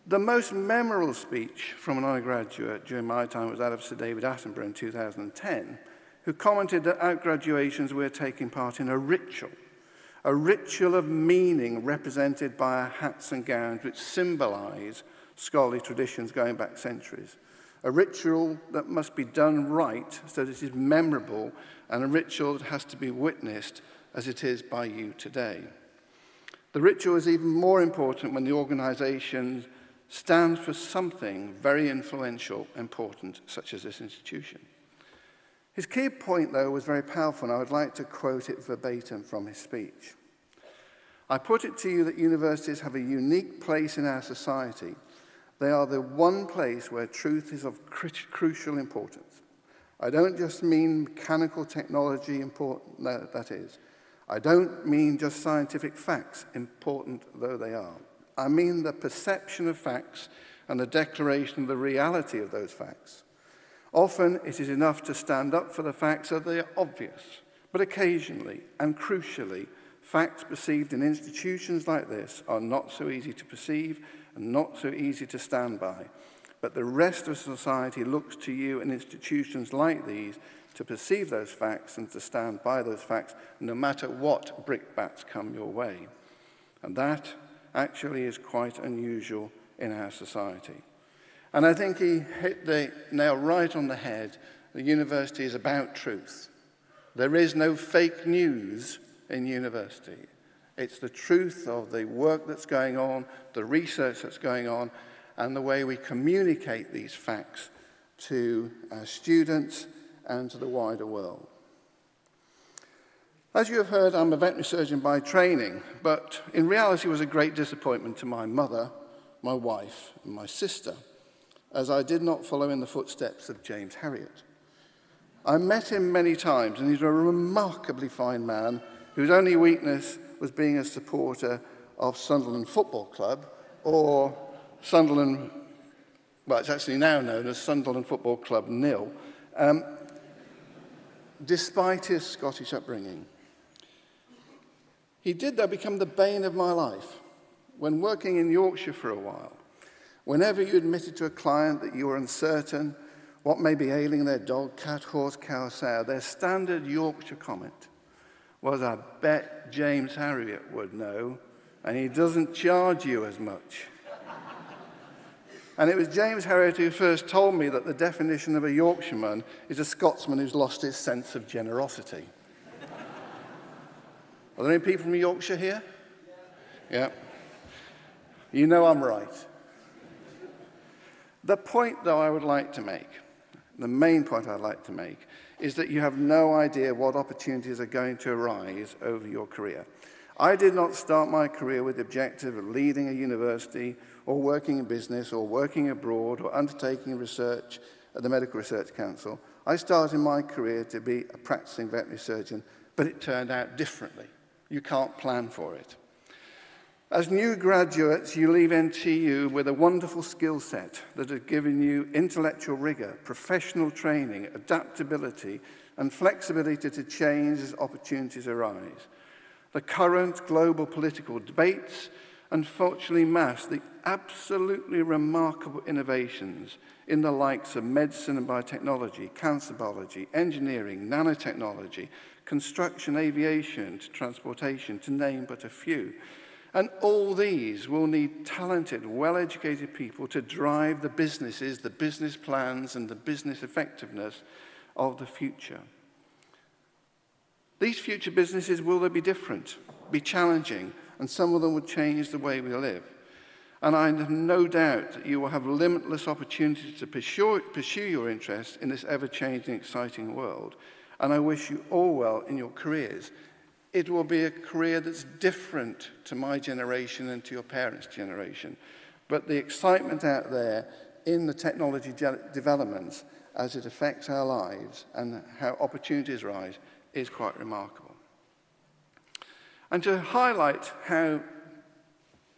The most memorable speech from an undergraduate during my time was that of Sir David Attenborough in 2010, who commented that at graduations we're taking part in a ritual of meaning represented by our hats and gowns which symbolise scholarly traditions going back centuries. A ritual that must be done right so that it is memorable, and a ritual that has to be witnessed as it is by you today. The ritual is even more important when the organisation stands for something very influential, important, such as this institution. His key point, though, was very powerful, and I would like to quote it verbatim from his speech. I put it to you that universities have a unique place in our society. They are the one place where truth is of crucial importance. I don't just mean mechanical technology, important that is. I don't mean just scientific facts, important though they are. I mean the perception of facts and the declaration of the reality of those facts. Often it is enough to stand up for the facts as they are obvious, but occasionally and crucially, facts perceived in institutions like this are not so easy to perceive and not so easy to stand by. But the rest of society looks to you in institutions like these to perceive those facts and to stand by those facts, no matter what brickbats come your way. And that actually is quite unusual in our society. And I think he hit the nail right on the head. The university is about truth. There is no fake news in university. It's the truth of the work that's going on, the research that's going on, and the way we communicate these facts to our students and to the wider world. As you have heard, I'm a veterinary surgeon by training, but in reality it was a great disappointment to my mother, my wife, and my sister, as I did not follow in the footsteps of James Herriot. I met him many times, and he's a remarkably fine man whose only weakness was being a supporter of Sunderland Football Club, or Sunderland, well, it's actually now known as Sunderland Football Club nil, despite his Scottish upbringing. He did, though, become the bane of my life. When working in Yorkshire for a while, whenever you admitted to a client that you were uncertain what may be ailing their dog, cat, horse, cow, sow, their standard Yorkshire comment was, I bet James Herriot would know, and he doesn't charge you as much. And it was James Herriot who first told me that the definition of a Yorkshireman is a Scotsman who's lost his sense of generosity. Are there any people from Yorkshire here? Yeah. You know I'm right. The point, though, I would like to make, the main point I'd like to make, is that you have no idea what opportunities are going to arise over your career. I did not start my career with the objective of leading a university or working in business or working abroad or undertaking research at the Medical Research Council. I started my career to be a practicing veterinary surgeon, but it turned out differently. You can't plan for it. As new graduates, you leave NTU with a wonderful skill set that has given you intellectual rigor, professional training, adaptability, and flexibility to change as opportunities arise. The current global political debates unfortunately mask the absolutely remarkable innovations in the likes of medicine and biotechnology, cancer biology, engineering, nanotechnology, construction, aviation, transportation, to name but a few. And all these will need talented, well-educated people to drive the businesses, the business plans, and the business effectiveness of the future. These future businesses, will they be different, be challenging, and some of them will change the way we live. And I have no doubt that you will have limitless opportunities to pursue your interests in this ever-changing, exciting world. And I wish you all well in your careers. It will be a career that's different to my generation and to your parents' generation. But the excitement out there in the technology developments as it affects our lives and how opportunities rise is quite remarkable. And to highlight how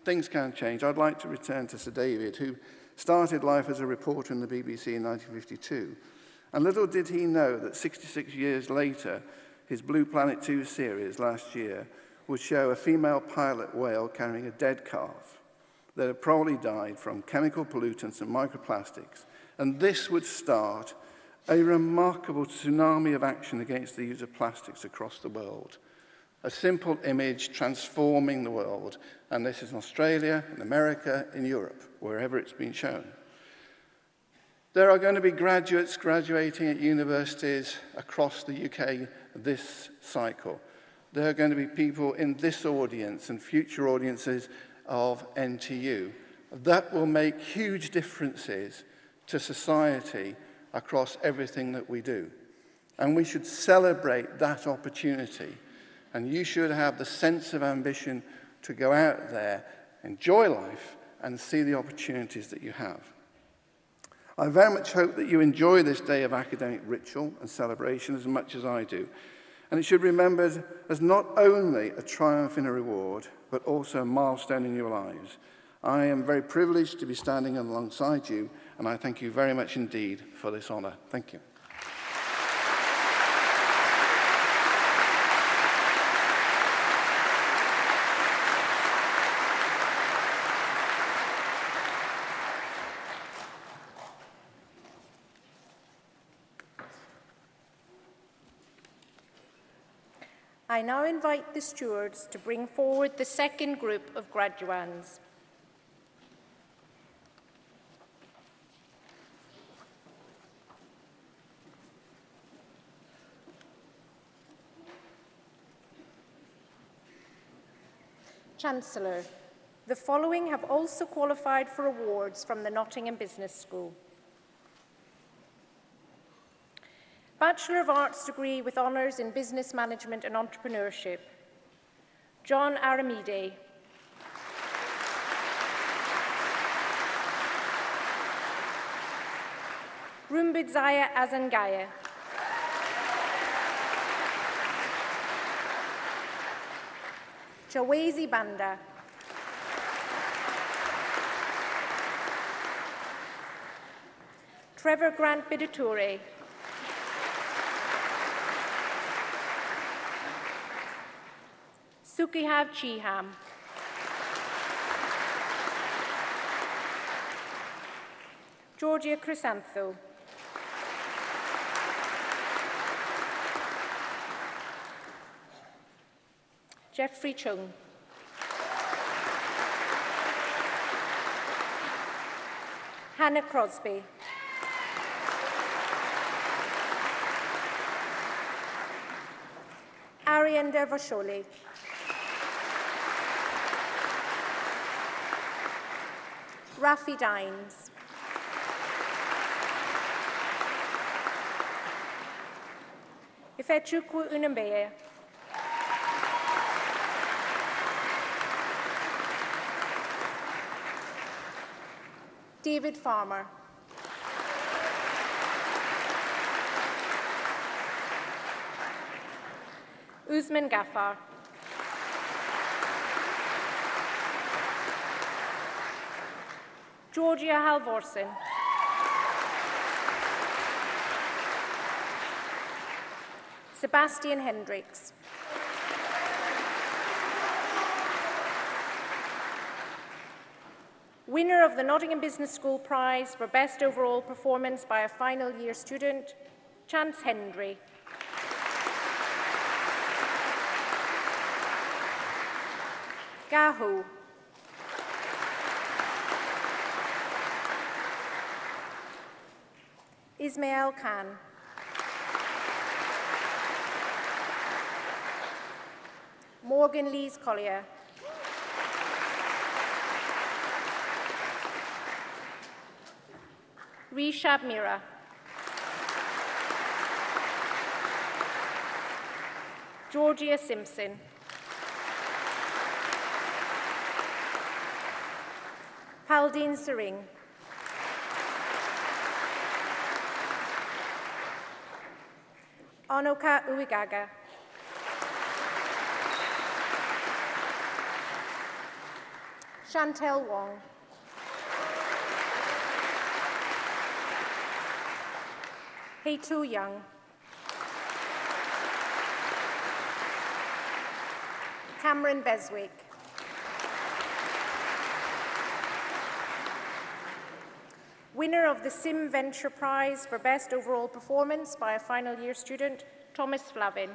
things can change, I'd like to return to Sir David, who started life as a reporter in the BBC in 1952. And little did he know that 66 years later, his Blue Planet 2 series last year would show a female pilot whale carrying a dead calf that had probably died from chemical pollutants and microplastics. And this would start a remarkable tsunami of action against the use of plastics across the world. A simple image transforming the world. And this is in Australia, in America, in Europe, wherever it's been shown. There are going to be graduates graduating at universities across the UK this cycle. There are going to be people in this audience and future audiences of NTU. That will make huge differences to society across everything that we do. And we should celebrate that opportunity. And you should have the sense of ambition to go out there, enjoy life, and see the opportunities that you have. I very much hope that you enjoy this day of academic ritual and celebration as much as I do. And it should be remembered as not only a triumph and a reward, but also a milestone in your lives. I am very privileged to be standing alongside you, and I thank you very much indeed for this honour. Thank you. I now invite the stewards to bring forward the second group of graduands. Chancellor, the following have also qualified for awards from the Nottingham Business School. Bachelor of Arts degree with honours in Business Management and Entrepreneurship, John Aramide. Rumbidzaya Azangaya. Chawezi Banda. Trevor Grant Bidature. Sukihav Chiham. Georgia Chrysantho. Jeffrey Chung. Hannah Crosby. Arian Dervashole. Rafi Dines. Ifechukwu Unambeye. David Farmer. Usman Ghaffar. Georgia Halvorsen. Sebastian Hendricks. Winner of the Nottingham Business School Prize for Best Overall Performance by a Final Year Student, Chance Hendry. Gaho. Ismail Khan. Morgan Lees Collier. Rishab Mira. Georgia Simpson. Paldine Sering. Onoka Uigaga. Chantel Wong. Hei Tu Young. Cameron Beswick. Winner of the Sim Venture Prize for Best Overall Performance by a Final Year Student, Thomas Flavin.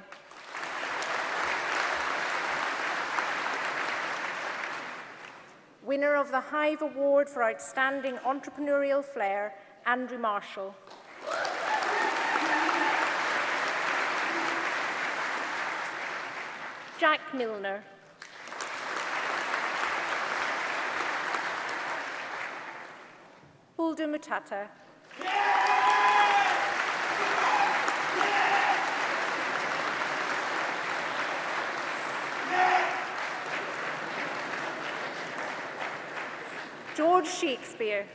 Winner of the Hive Award for Outstanding Entrepreneurial Flair, Andrew Marshall. Jack Milner. Hulda Mutata. George Shakespeare.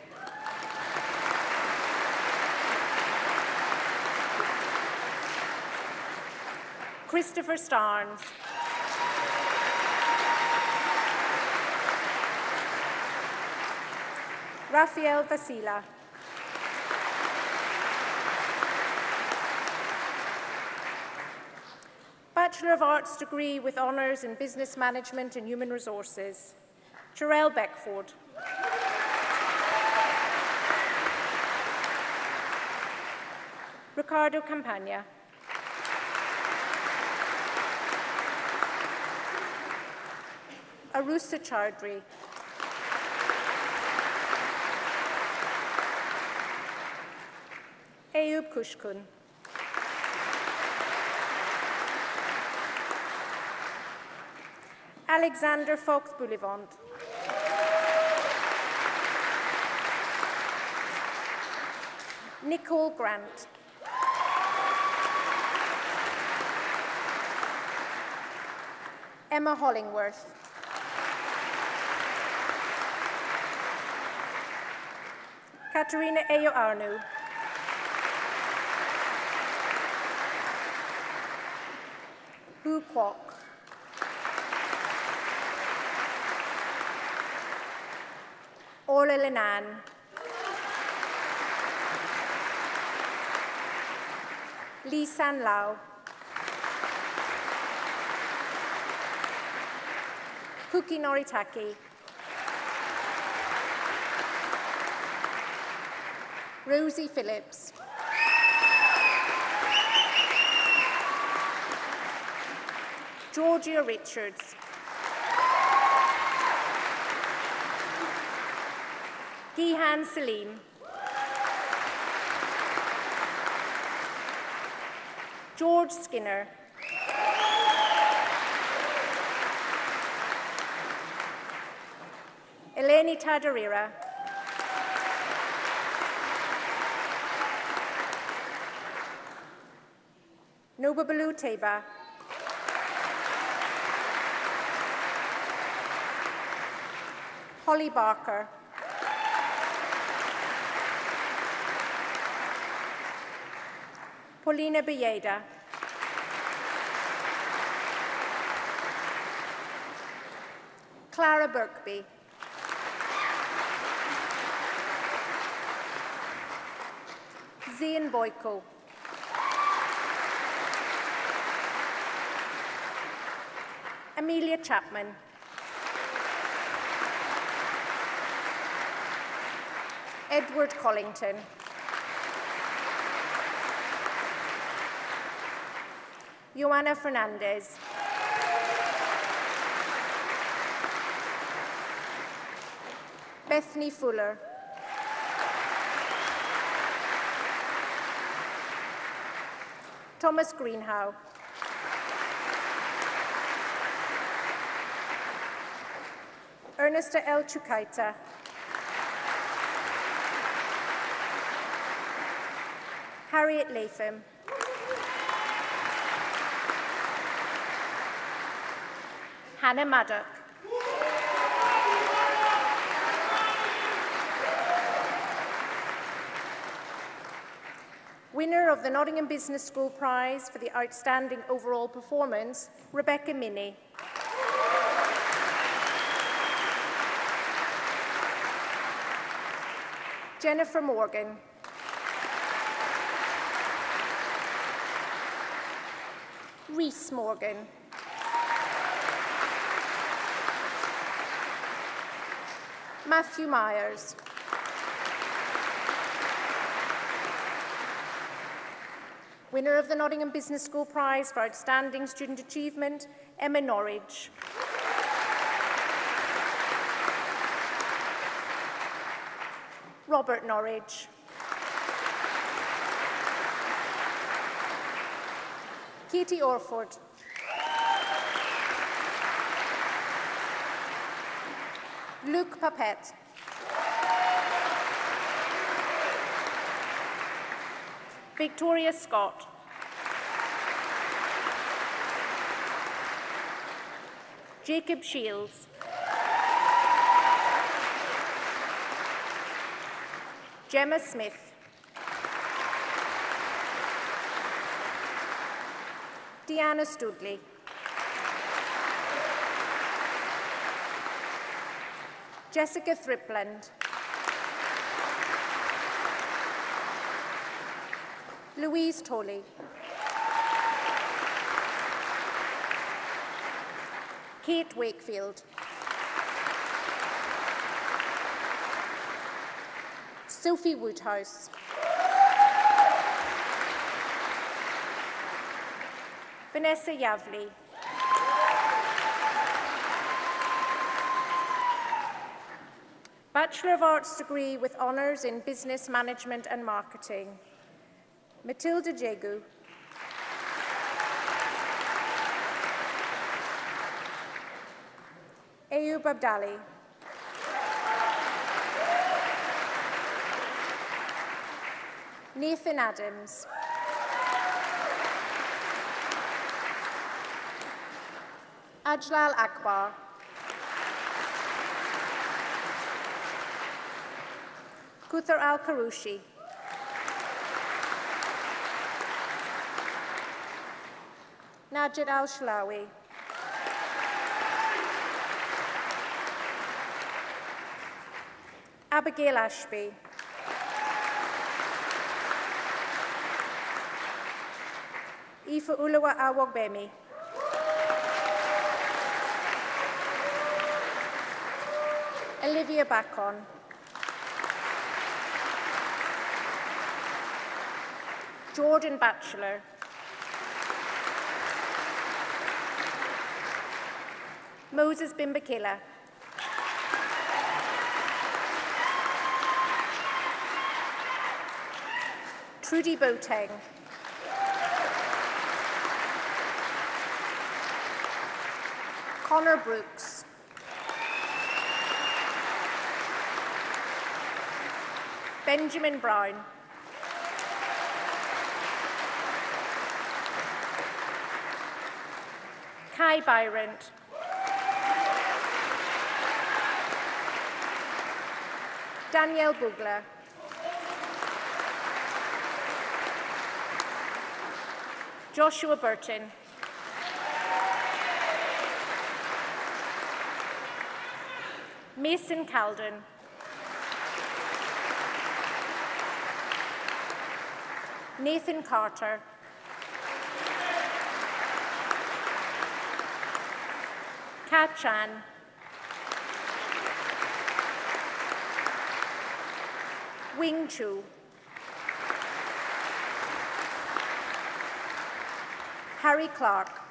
Christopher Starnes. Raphael Vasila. Bachelor of Arts degree with honours in Business Management and Human Resources, Jarell Beckford. Ricardo Campagna. Arusa Chaudhry. Ayub Kushkun. Alexander Fox Boulevant. Nicole Grant. Emma Hollingworth. Katerina Ayo Arnu. Bu Kwok. Orla Linan. Lee San Lao. Kuki Noritaki. Rosie Phillips. Georgia Richards. Gihan Salim. George Skinner. Eleni Tadarira. Nobabalu Teba. Holly Barker. Paulina Bejeda. Clara Birkby. Zian Boyko. Amelia Chapman. Edward Collington. Joanna Fernandez. Bethany Fuller. Thomas Greenhow. Ernesta L. Chukaita. Harriet Latham. Hannah Maddock. Winner of the Nottingham Business School Prize for the Outstanding Overall Performance, Rebecca Minney. Jennifer Morgan. Reese Morgan. Matthew Myers. Winner of the Nottingham Business School Prize for Outstanding Student Achievement, Emma Norridge. Robert Norridge. Katie Orford. Luke Papette. Victoria Scott. Jacob Shields. Gemma Smith. Deanna Studley. Jessica Thrippland. Louise Tolley. Kate Wakefield. Sophie Woodhouse. Vanessa Yavli. Bachelor of Arts degree with honours in Business Management and Marketing, Matilda Jegu. Ayub Abdali. Nathan Adams. Ajlal Akbar. Kuthar Al-Karoushi. Najid Al-Shlawi. Abigail Ashby. Ifa Ulawa Awogbemi. Olivia Bacon. Jordan Batchelor. Moses Bimbakila. Trudy Boateng. Connor Brooks. Benjamin Brown. Kai Byrant. Danielle Bugler. Joshua Burton. Mason Calden. Nathan Carter. Kat Chan. Wing Chu. Harry Clark.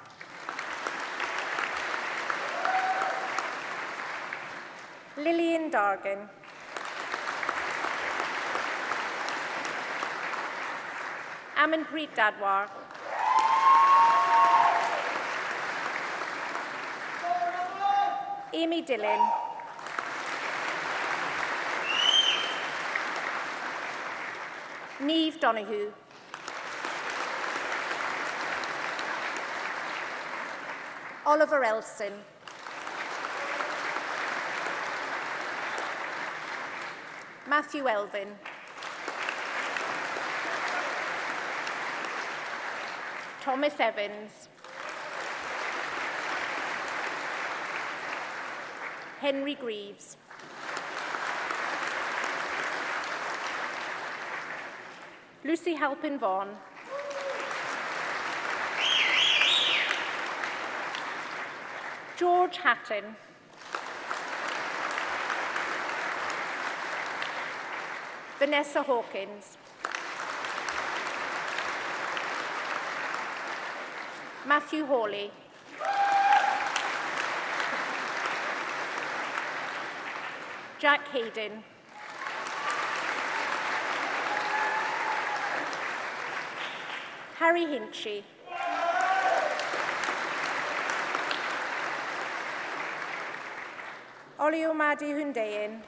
Lillian Dargan. Amanpreet Dadwar. Amy Dillon. Niamh Donoghue. Oliver Elson. Matthew Elvin. Thomas Evans. Henry Greaves. Lucy Halpin Vaughan. George Hatton. Vanessa Hawkins. Matthew Hawley. Jack Hayden. Harry Hinchy. Oliomadi Hundayin.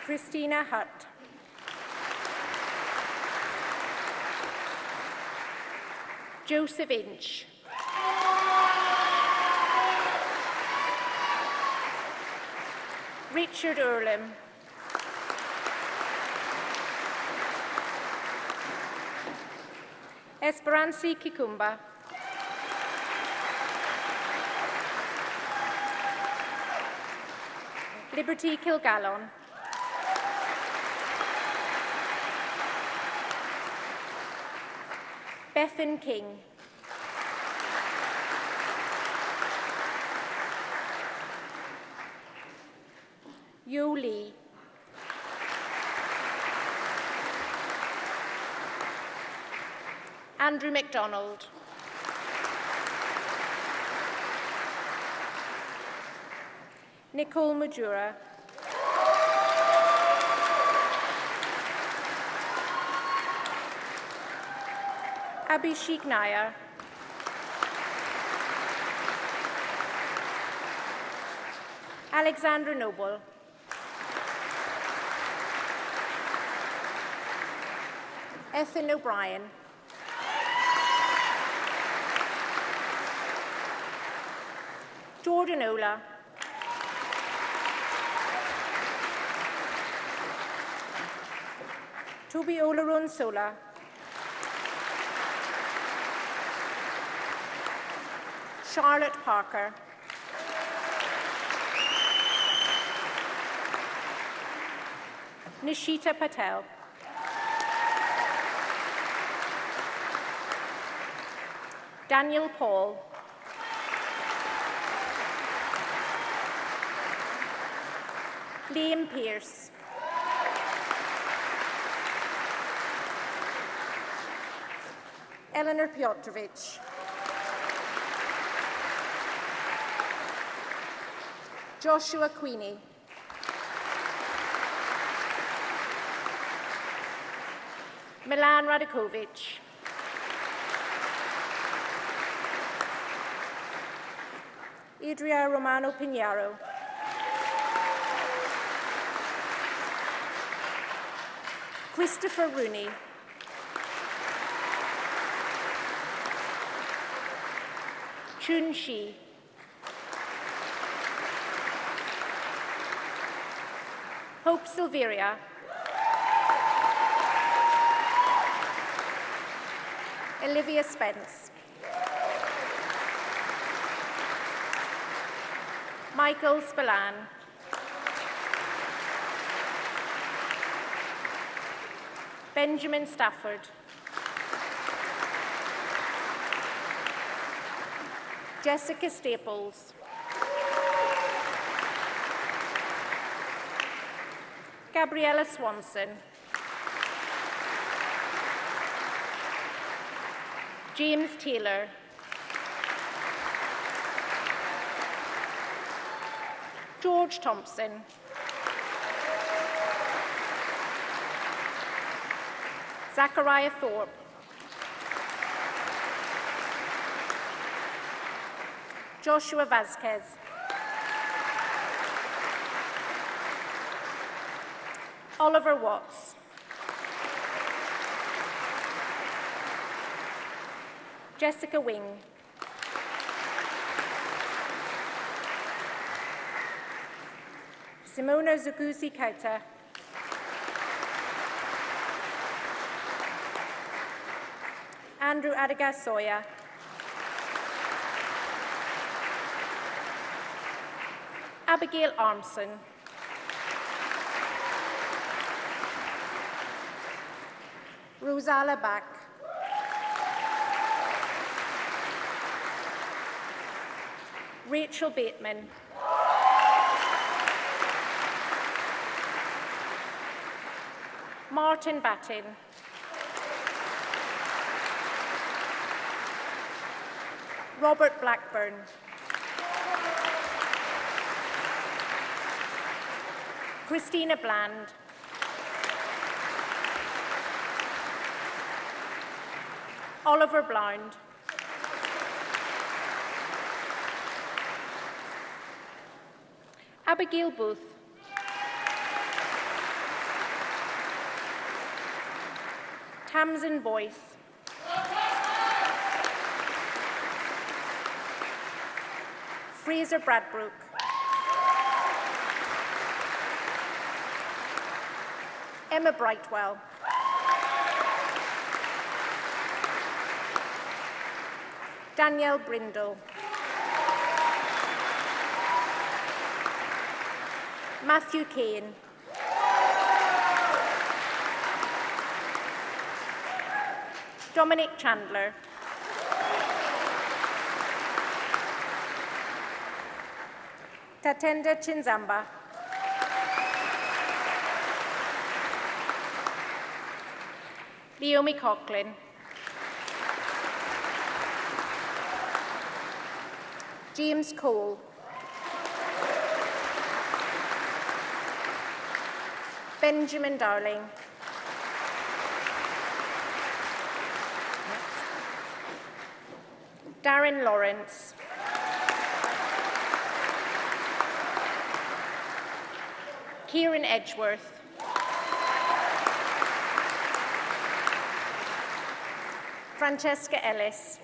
Christina Hutt. Joseph Inch. Richard Earlham. Esperanza Kikumba. Liberty Kilgallen. Bethan King. Yo Lee. Andrew MacDonald. Nicole Majura. Abhishek Nair. Alexandra Noble. Ethan O'Brien. Jordan Ola. Toby Olarun Sola. Charlotte Parker. Nishita Patel. Daniel Paul. Liam Pierce. Eleanor Piotrowicz. Joshua Queenie. Milan Radakovic. Adria Romano Pinheiro. Christopher Rooney. Chun Shi. Hope Silveria. Olivia Spence. Michael Spillane. Benjamin Stafford. Jessica Staples. Gabriella Swanson. James Taylor. George Thompson. Zachariah Thorpe. Joshua Vasquez. Oliver Watts. Jessica Wing. Simona Zugusi Kaita. Andrew Adigasoya. Abigail Armson. Rosala Back. Rachel Bateman. Martin Battin. Robert Blackburn. Christina Bland. Oliver Blind. Abigail Booth. Tamsin Boyce. Fraser Bradbrook. Emma Brightwell. Danielle Brindle. Matthew Kane. Dominic Chandler. Tatenda Chinzamba. Leomi Coughlin. James Cole. Benjamin Darling. Darren Lawrence. Kieran Edgeworth. Francesca Ellis.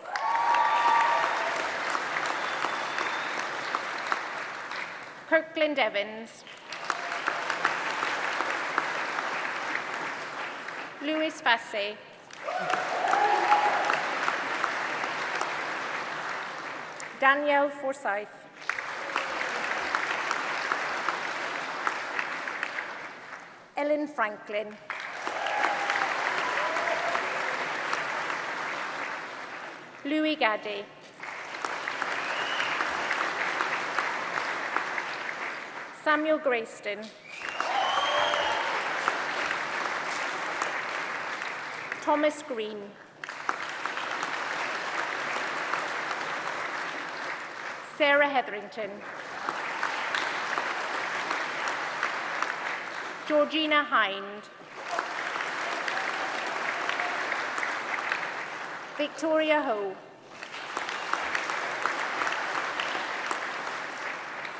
Kirkland Evans. Louis Fassé. Danielle Forsyth. Ellen Franklin. Louis Gaddy. Samuel Grayston. Thomas Green. Sarah Hetherington. Georgina Hind. Victoria Ho.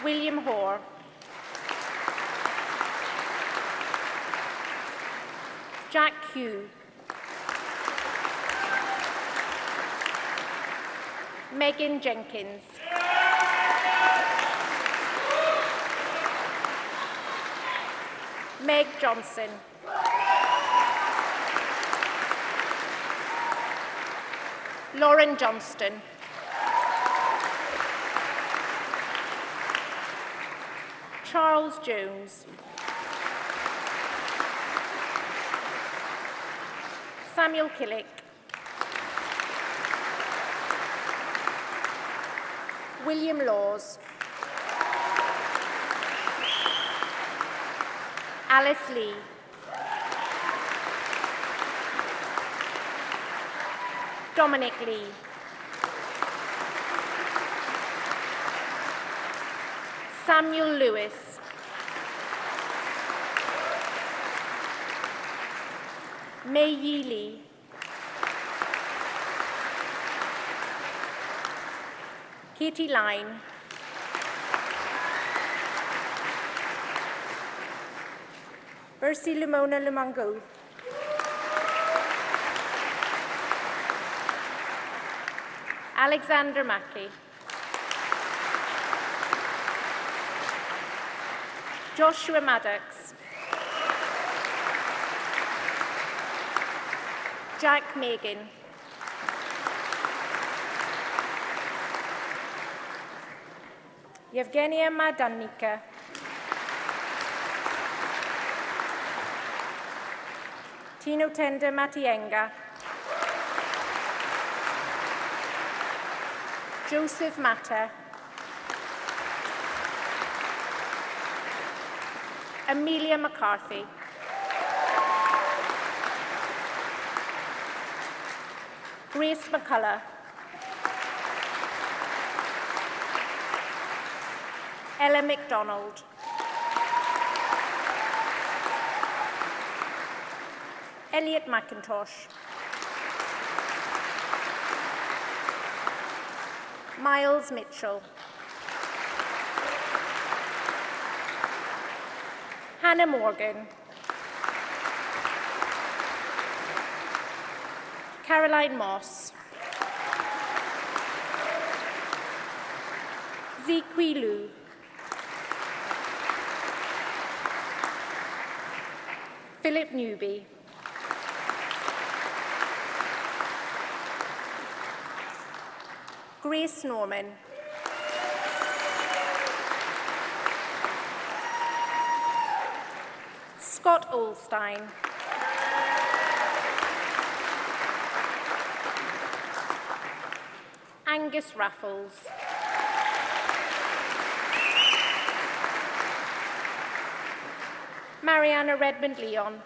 William Hoare. Jack Hugh. Megan Jenkins. Meg Johnson. Lauren Johnston. Charles Jones. Samuel Killick. William Laws. Alice Lee. Dominic Lee. Samuel Lewis. Mei Yi Lee. Katie Line. Bercy Limona Lumango. Alexander Mackey. Joshua Maddox. Jack Megan. Yevgenia Madanika. Tino Tenda Matienga. Joseph Matter. Amelia McCarthy. Grace McCullough. Ella MacDonald. Elliot McIntosh. Miles Mitchell. Hannah Morgan. Caroline Moss. Ziqui Lu. Philip Newby. Grace Norman. Scott Olstein. Angus Raffles. Mariana Redmond-Leon.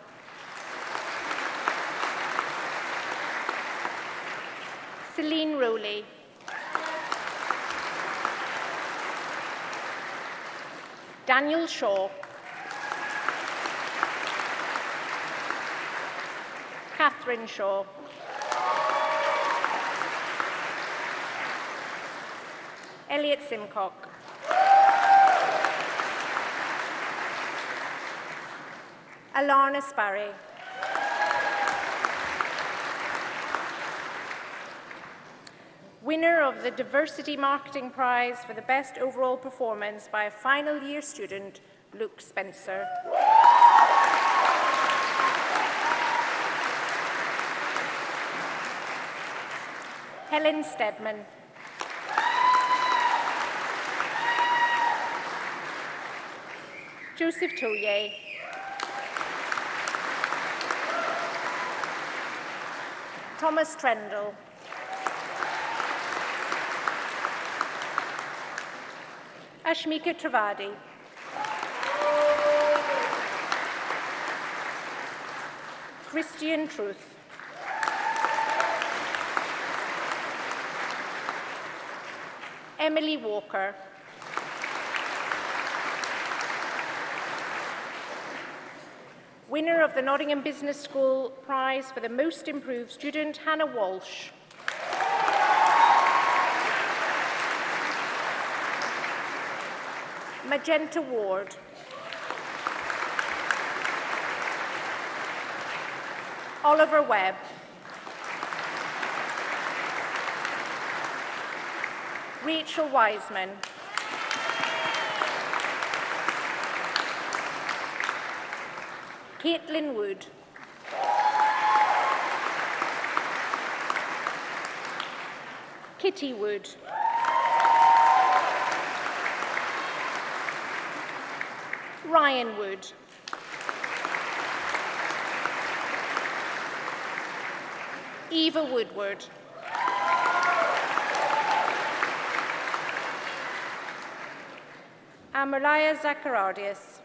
Celine Rowley. Daniel Shaw. Catherine Shaw. Elliot Simcock. Alarna Sparry. Winner of the Diversity Marketing Prize for the Best Overall Performance by a final year student, Luke Spencer. Helen Stedman. Joseph Toye. Thomas Trendle. Ashmika Trivedi. Christian Truth. Emily Walker. Winner of the Nottingham Business School Prize for the Most Improved Student, Hannah Walsh. Magenta Ward. Oliver Webb. Rachel Wiseman. Caitlin Wood. Kitty Wood. Ryan Wood. Eva Woodward. Amalaya Zacharias.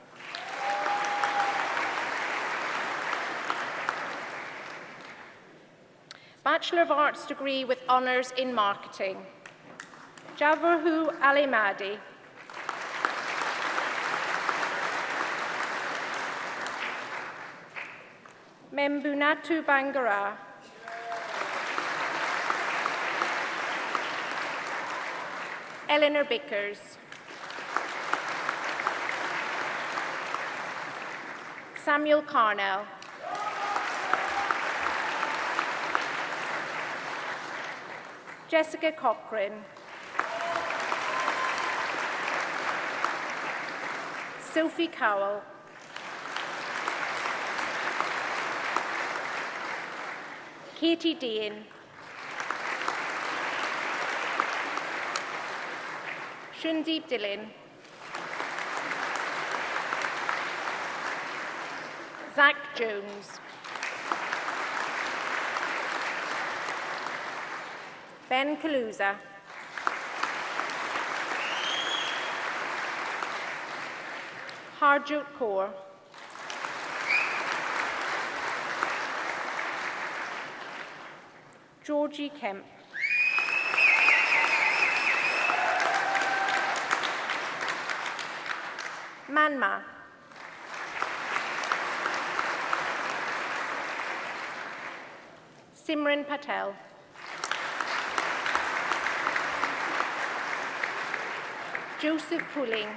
Bachelor of Arts degree with honours in marketing. Javahu Ali Mahdi. Membunatu Bangara. Eleanor Bickers. Samuel Carnell. Jessica Cochran. Sophie Cowell. Katie Dean. Shundeep Dillon. Zach Jones. Ben Kaluza. Harjot Kaur. Georgie Kemp. Manma. Simran Patel. Joseph Pulling.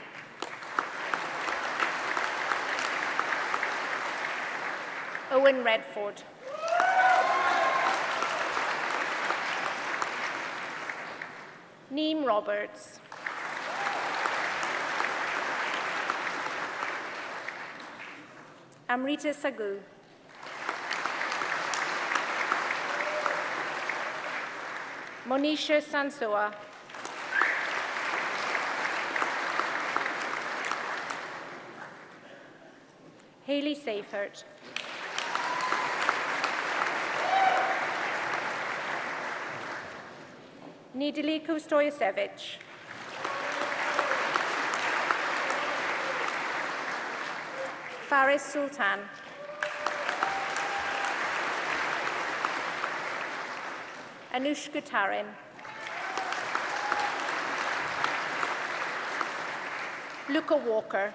Owen Redford. Neem Roberts. Amrita Sagu. Monisha Sansoa. Hayley Seifert. Nedeljko Stojasevich. Faris Sultan. Anushka Tarin. Luca Walker.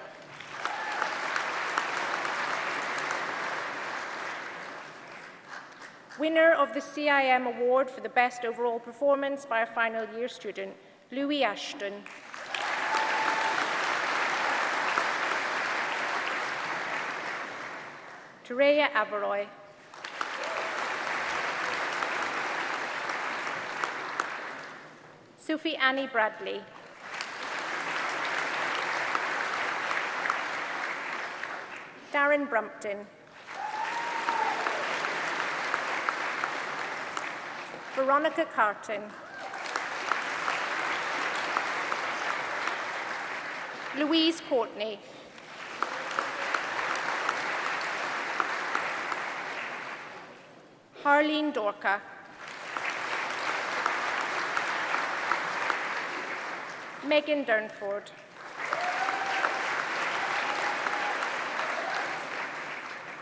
Winner of the CIM Award for the Best Overall Performance by a Final Year Student, Louis Ashton. Tereya Avaroy. Sophie Annie Bradley. Darren Brumpton. Veronica Carton. Louise Courtney. Harleen Dorca. Megan Durnford.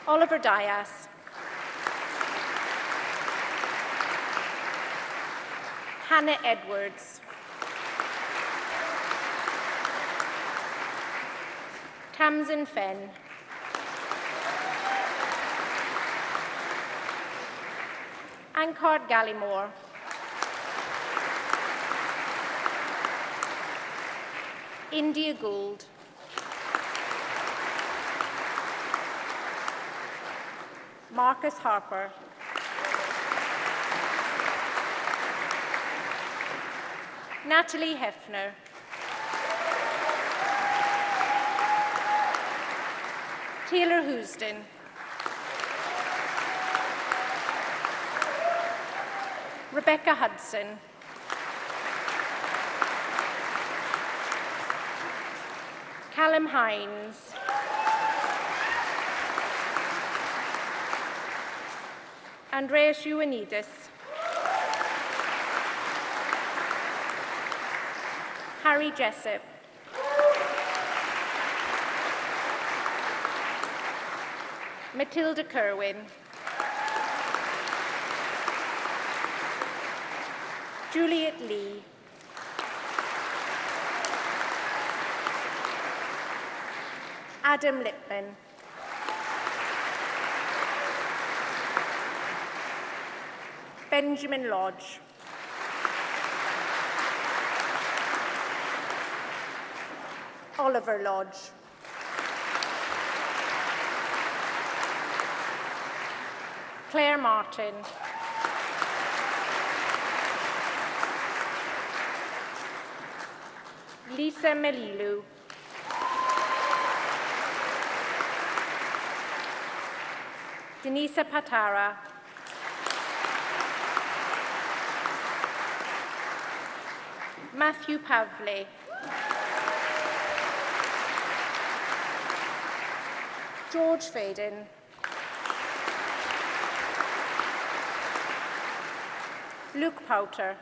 Oliver Dias. Hannah Edwards. Tamsin Fenn. Ankard Gallimore. India Gould. Marcus Harper. Natalie Hefner. Taylor Houston. Rebecca Hudson. Callum Hines. Andreas Ioannidis. Harry Jessup. Matilda Kerwin. Juliet Lee. Adam Lipman. Benjamin Lodge. Oliver Lodge. Claire Martin. Lisa Melilu. Denisa Patara. Matthew Pavley. George Faden. Luke Powter.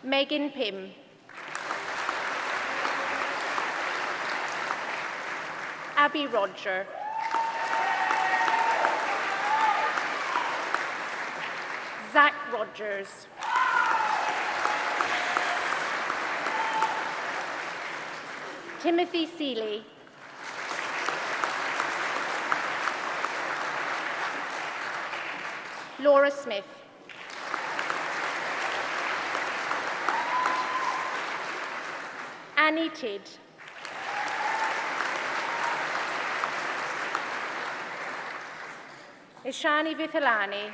Megan Pym. Abby Roger. Zach Rogers. Timothy Seeley. Laura Smith. Annie Tidd. Ishani Vithalani.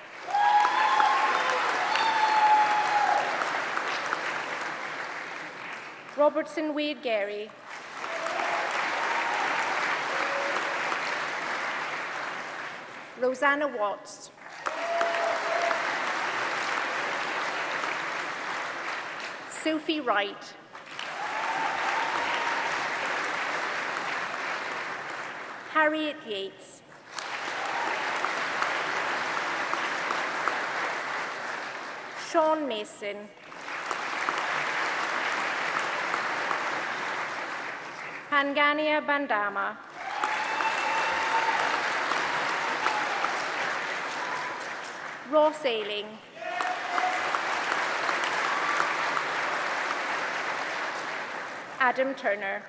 Robertson Wade Gary. Rosanna Watts. Sophie Wright. Harriet Yates. Sean Mason. Pangania Bandama. Ross Ailing. Adam Turner.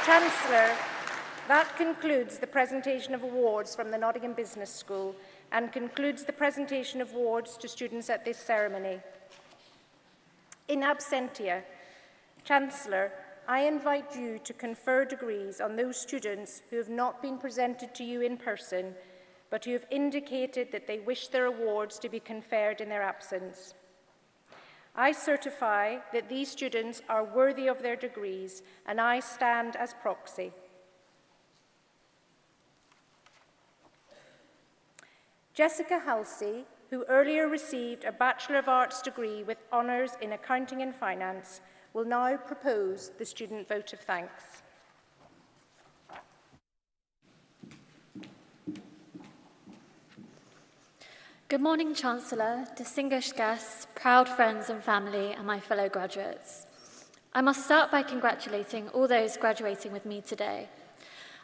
Chancellor, that concludes the presentation of awards from the Nottingham Business School and concludes the presentation of awards to students at this ceremony. In absentia, Chancellor, I invite you to confer degrees on those students who have not been presented to you in person, but who have indicated that they wish their awards to be conferred in their absence. I certify that these students are worthy of their degrees, and I stand as proxy. Jessica Halsey, who earlier received a Bachelor of Arts degree with honours in Accounting and Finance, will now propose the student vote of thanks. Good morning, Chancellor, distinguished guests, proud friends and family, and my fellow graduates. I must start by congratulating all those graduating with me today.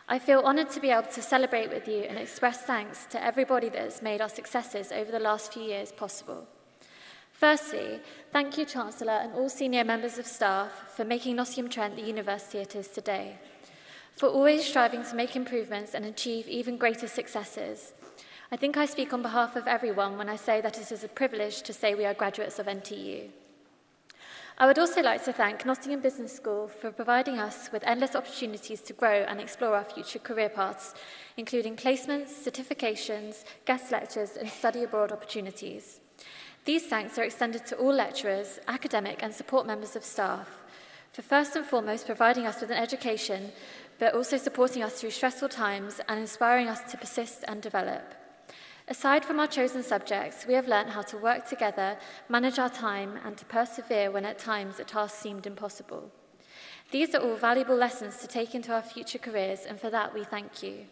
I feel honoured to be able to celebrate with you and express thanks to everybody that has made our successes over the last few years possible. Firstly, thank you, Chancellor, and all senior members of staff for making Nottingham Trent the university it is today, for always striving to make improvements and achieve even greater successes. I think I speak on behalf of everyone when I say that it is a privilege to say we are graduates of NTU. I would also like to thank Nottingham Business School for providing us with endless opportunities to grow and explore our future career paths, including placements, certifications, guest lectures, and study abroad opportunities. These thanks are extended to all lecturers, academic and support members of staff, for first and foremost providing us with an education, but also supporting us through stressful times and inspiring us to persist and develop. Aside from our chosen subjects, we have learnt how to work together, manage our time, and to persevere when at times a task seemed impossible. These are all valuable lessons to take into our future careers, and for that we thank you.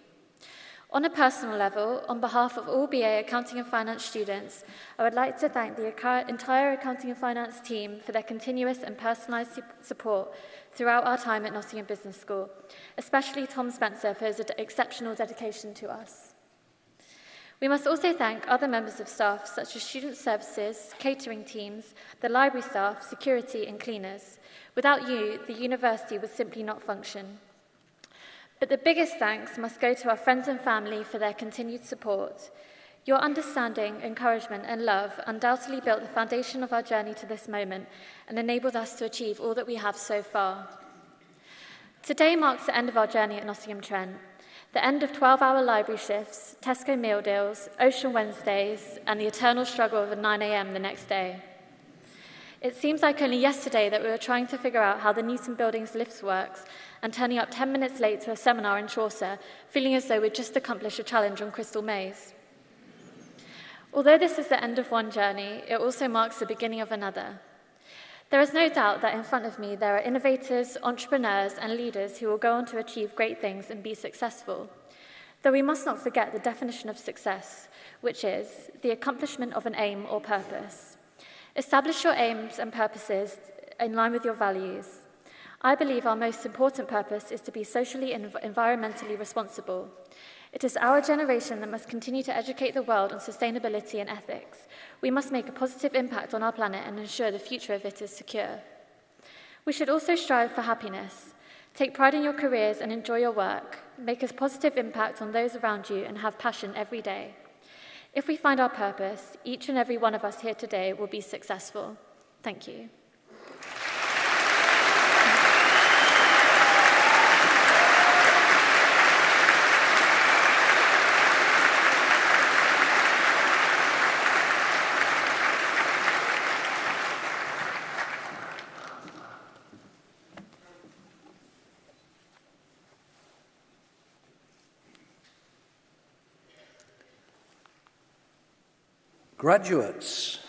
On a personal level, on behalf of all BA Accounting and Finance students, I would like to thank the entire Accounting and Finance team for their continuous and personalised support throughout our time at Nottingham Business School, especially Tom Spencer for his exceptional dedication to us. We must also thank other members of staff such as student services, catering teams, the library staff, security and cleaners. Without you, the university would simply not function. But the biggest thanks must go to our friends and family for their continued support. Your understanding, encouragement and love undoubtedly built the foundation of our journey to this moment and enabled us to achieve all that we have so far. Today marks the end of our journey at Nottingham Trent. The end of 12-hour library shifts, Tesco meal deals, Ocean Wednesdays, and the eternal struggle of 9 a.m. the next day. It seems like only yesterday that we were trying to figure out how the Newton Building's lifts works and turning up 10 minutes late to a seminar in Chaucer, feeling as though we'd just accomplished a challenge on Crystal Maze. Although this is the end of one journey, it also marks the beginning of another. There is no doubt that in front of me there are innovators, entrepreneurs and leaders who will go on to achieve great things and be successful. Though we must not forget the definition of success, which is the accomplishment of an aim or purpose. Establish your aims and purposes in line with your values. I believe our most important purpose is to be socially and environmentally responsible. It is our generation that must continue to educate the world on sustainability and ethics. We must make a positive impact on our planet and ensure the future of it is secure. We should also strive for happiness. Take pride in your careers and enjoy your work. Make a positive impact on those around you and have passion every day. If we find our purpose, each and every one of us here today will be successful. Thank you. Graduates,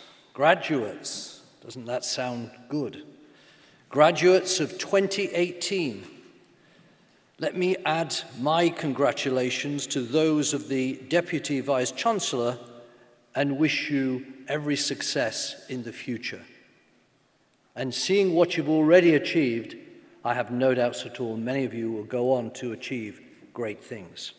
doesn't that sound good? Graduates of 2018. Let me add my congratulations to those of the Deputy Vice-Chancellor and wish you every success in the future. And seeing what you've already achieved, I have no doubts at all many of you will go on to achieve great things.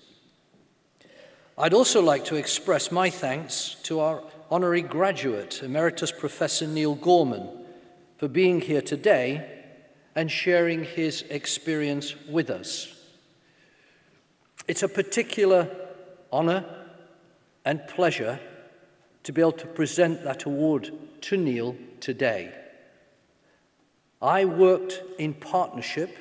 I'd also like to express my thanks to our Honorary Graduate, Emeritus Professor Neil Gorman, for being here today and sharing his experience with us. It's a particular honour and pleasure to be able to present that award to Neil today. I worked in partnership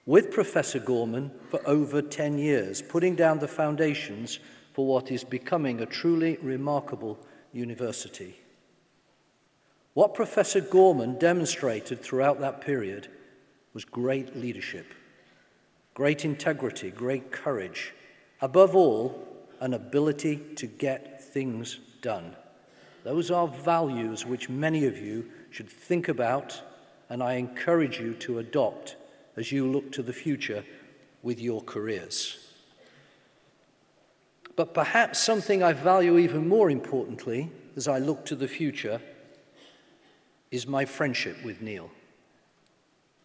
with Professor Gorman for over 10 years, putting down the foundations for what is becoming a truly remarkable university. What Professor Gorman demonstrated throughout that period was great leadership, great integrity, great courage, above all, an ability to get things done. Those are values which many of you should think about, and I encourage you to adopt as you look to the future with your careers. But perhaps something I value even more importantly as I look to the future is my friendship with Neil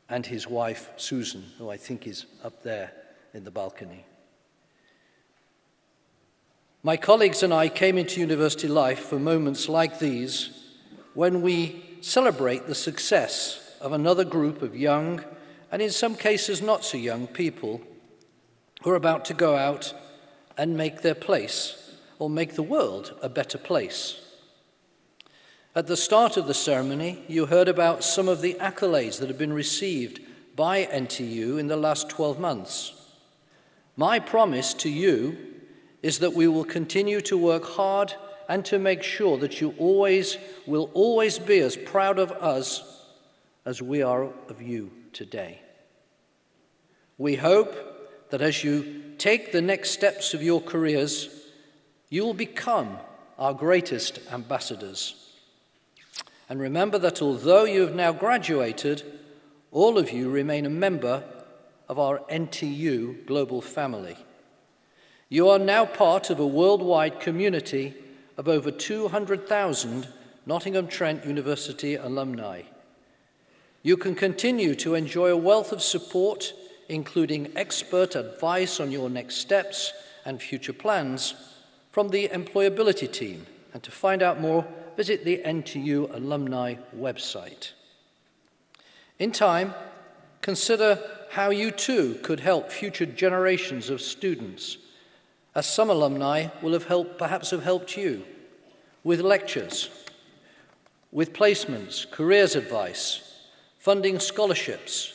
and his wife, Susan, who I think is up there in the balcony. My colleagues and I came into university life for moments like these when we celebrate the success of another group of young, and in some cases not so young, people who are about to go out and make their place, or make the world a better place. At the start of the ceremony, you heard about some of the accolades that have been received by NTU in the last 12 months. My promise to you is that we will continue to work hard and to make sure that you will always be as proud of us as we are of you today. We hope that as you take the next steps of your careers, you will become our greatest ambassadors. And remember that although you have now graduated, all of you remain a member of our NTU global family. You are now part of a worldwide community of over 200,000 Nottingham Trent University alumni. You can continue to enjoy a wealth of support, including expert advice on your next steps and future plans from the employability team. And to find out more, visit the NTU alumni website. In time, consider how you too could help future generations of students, as some alumni will perhaps have helped you with lectures, with placements, careers advice, funding scholarships,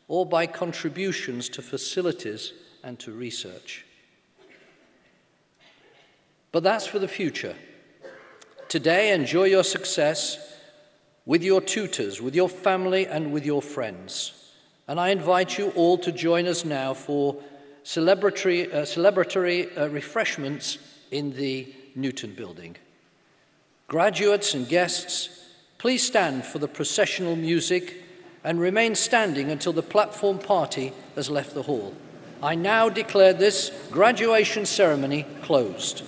or by contributions to facilities and to research. But that's for the future. Today, enjoy your success with your tutors, with your family, and with your friends. And I invite you all to join us now for celebratory refreshments in the Newton building. Graduates and guests, please stand for the processional music and remain standing until the platform party has left the hall. I now declare this graduation ceremony closed.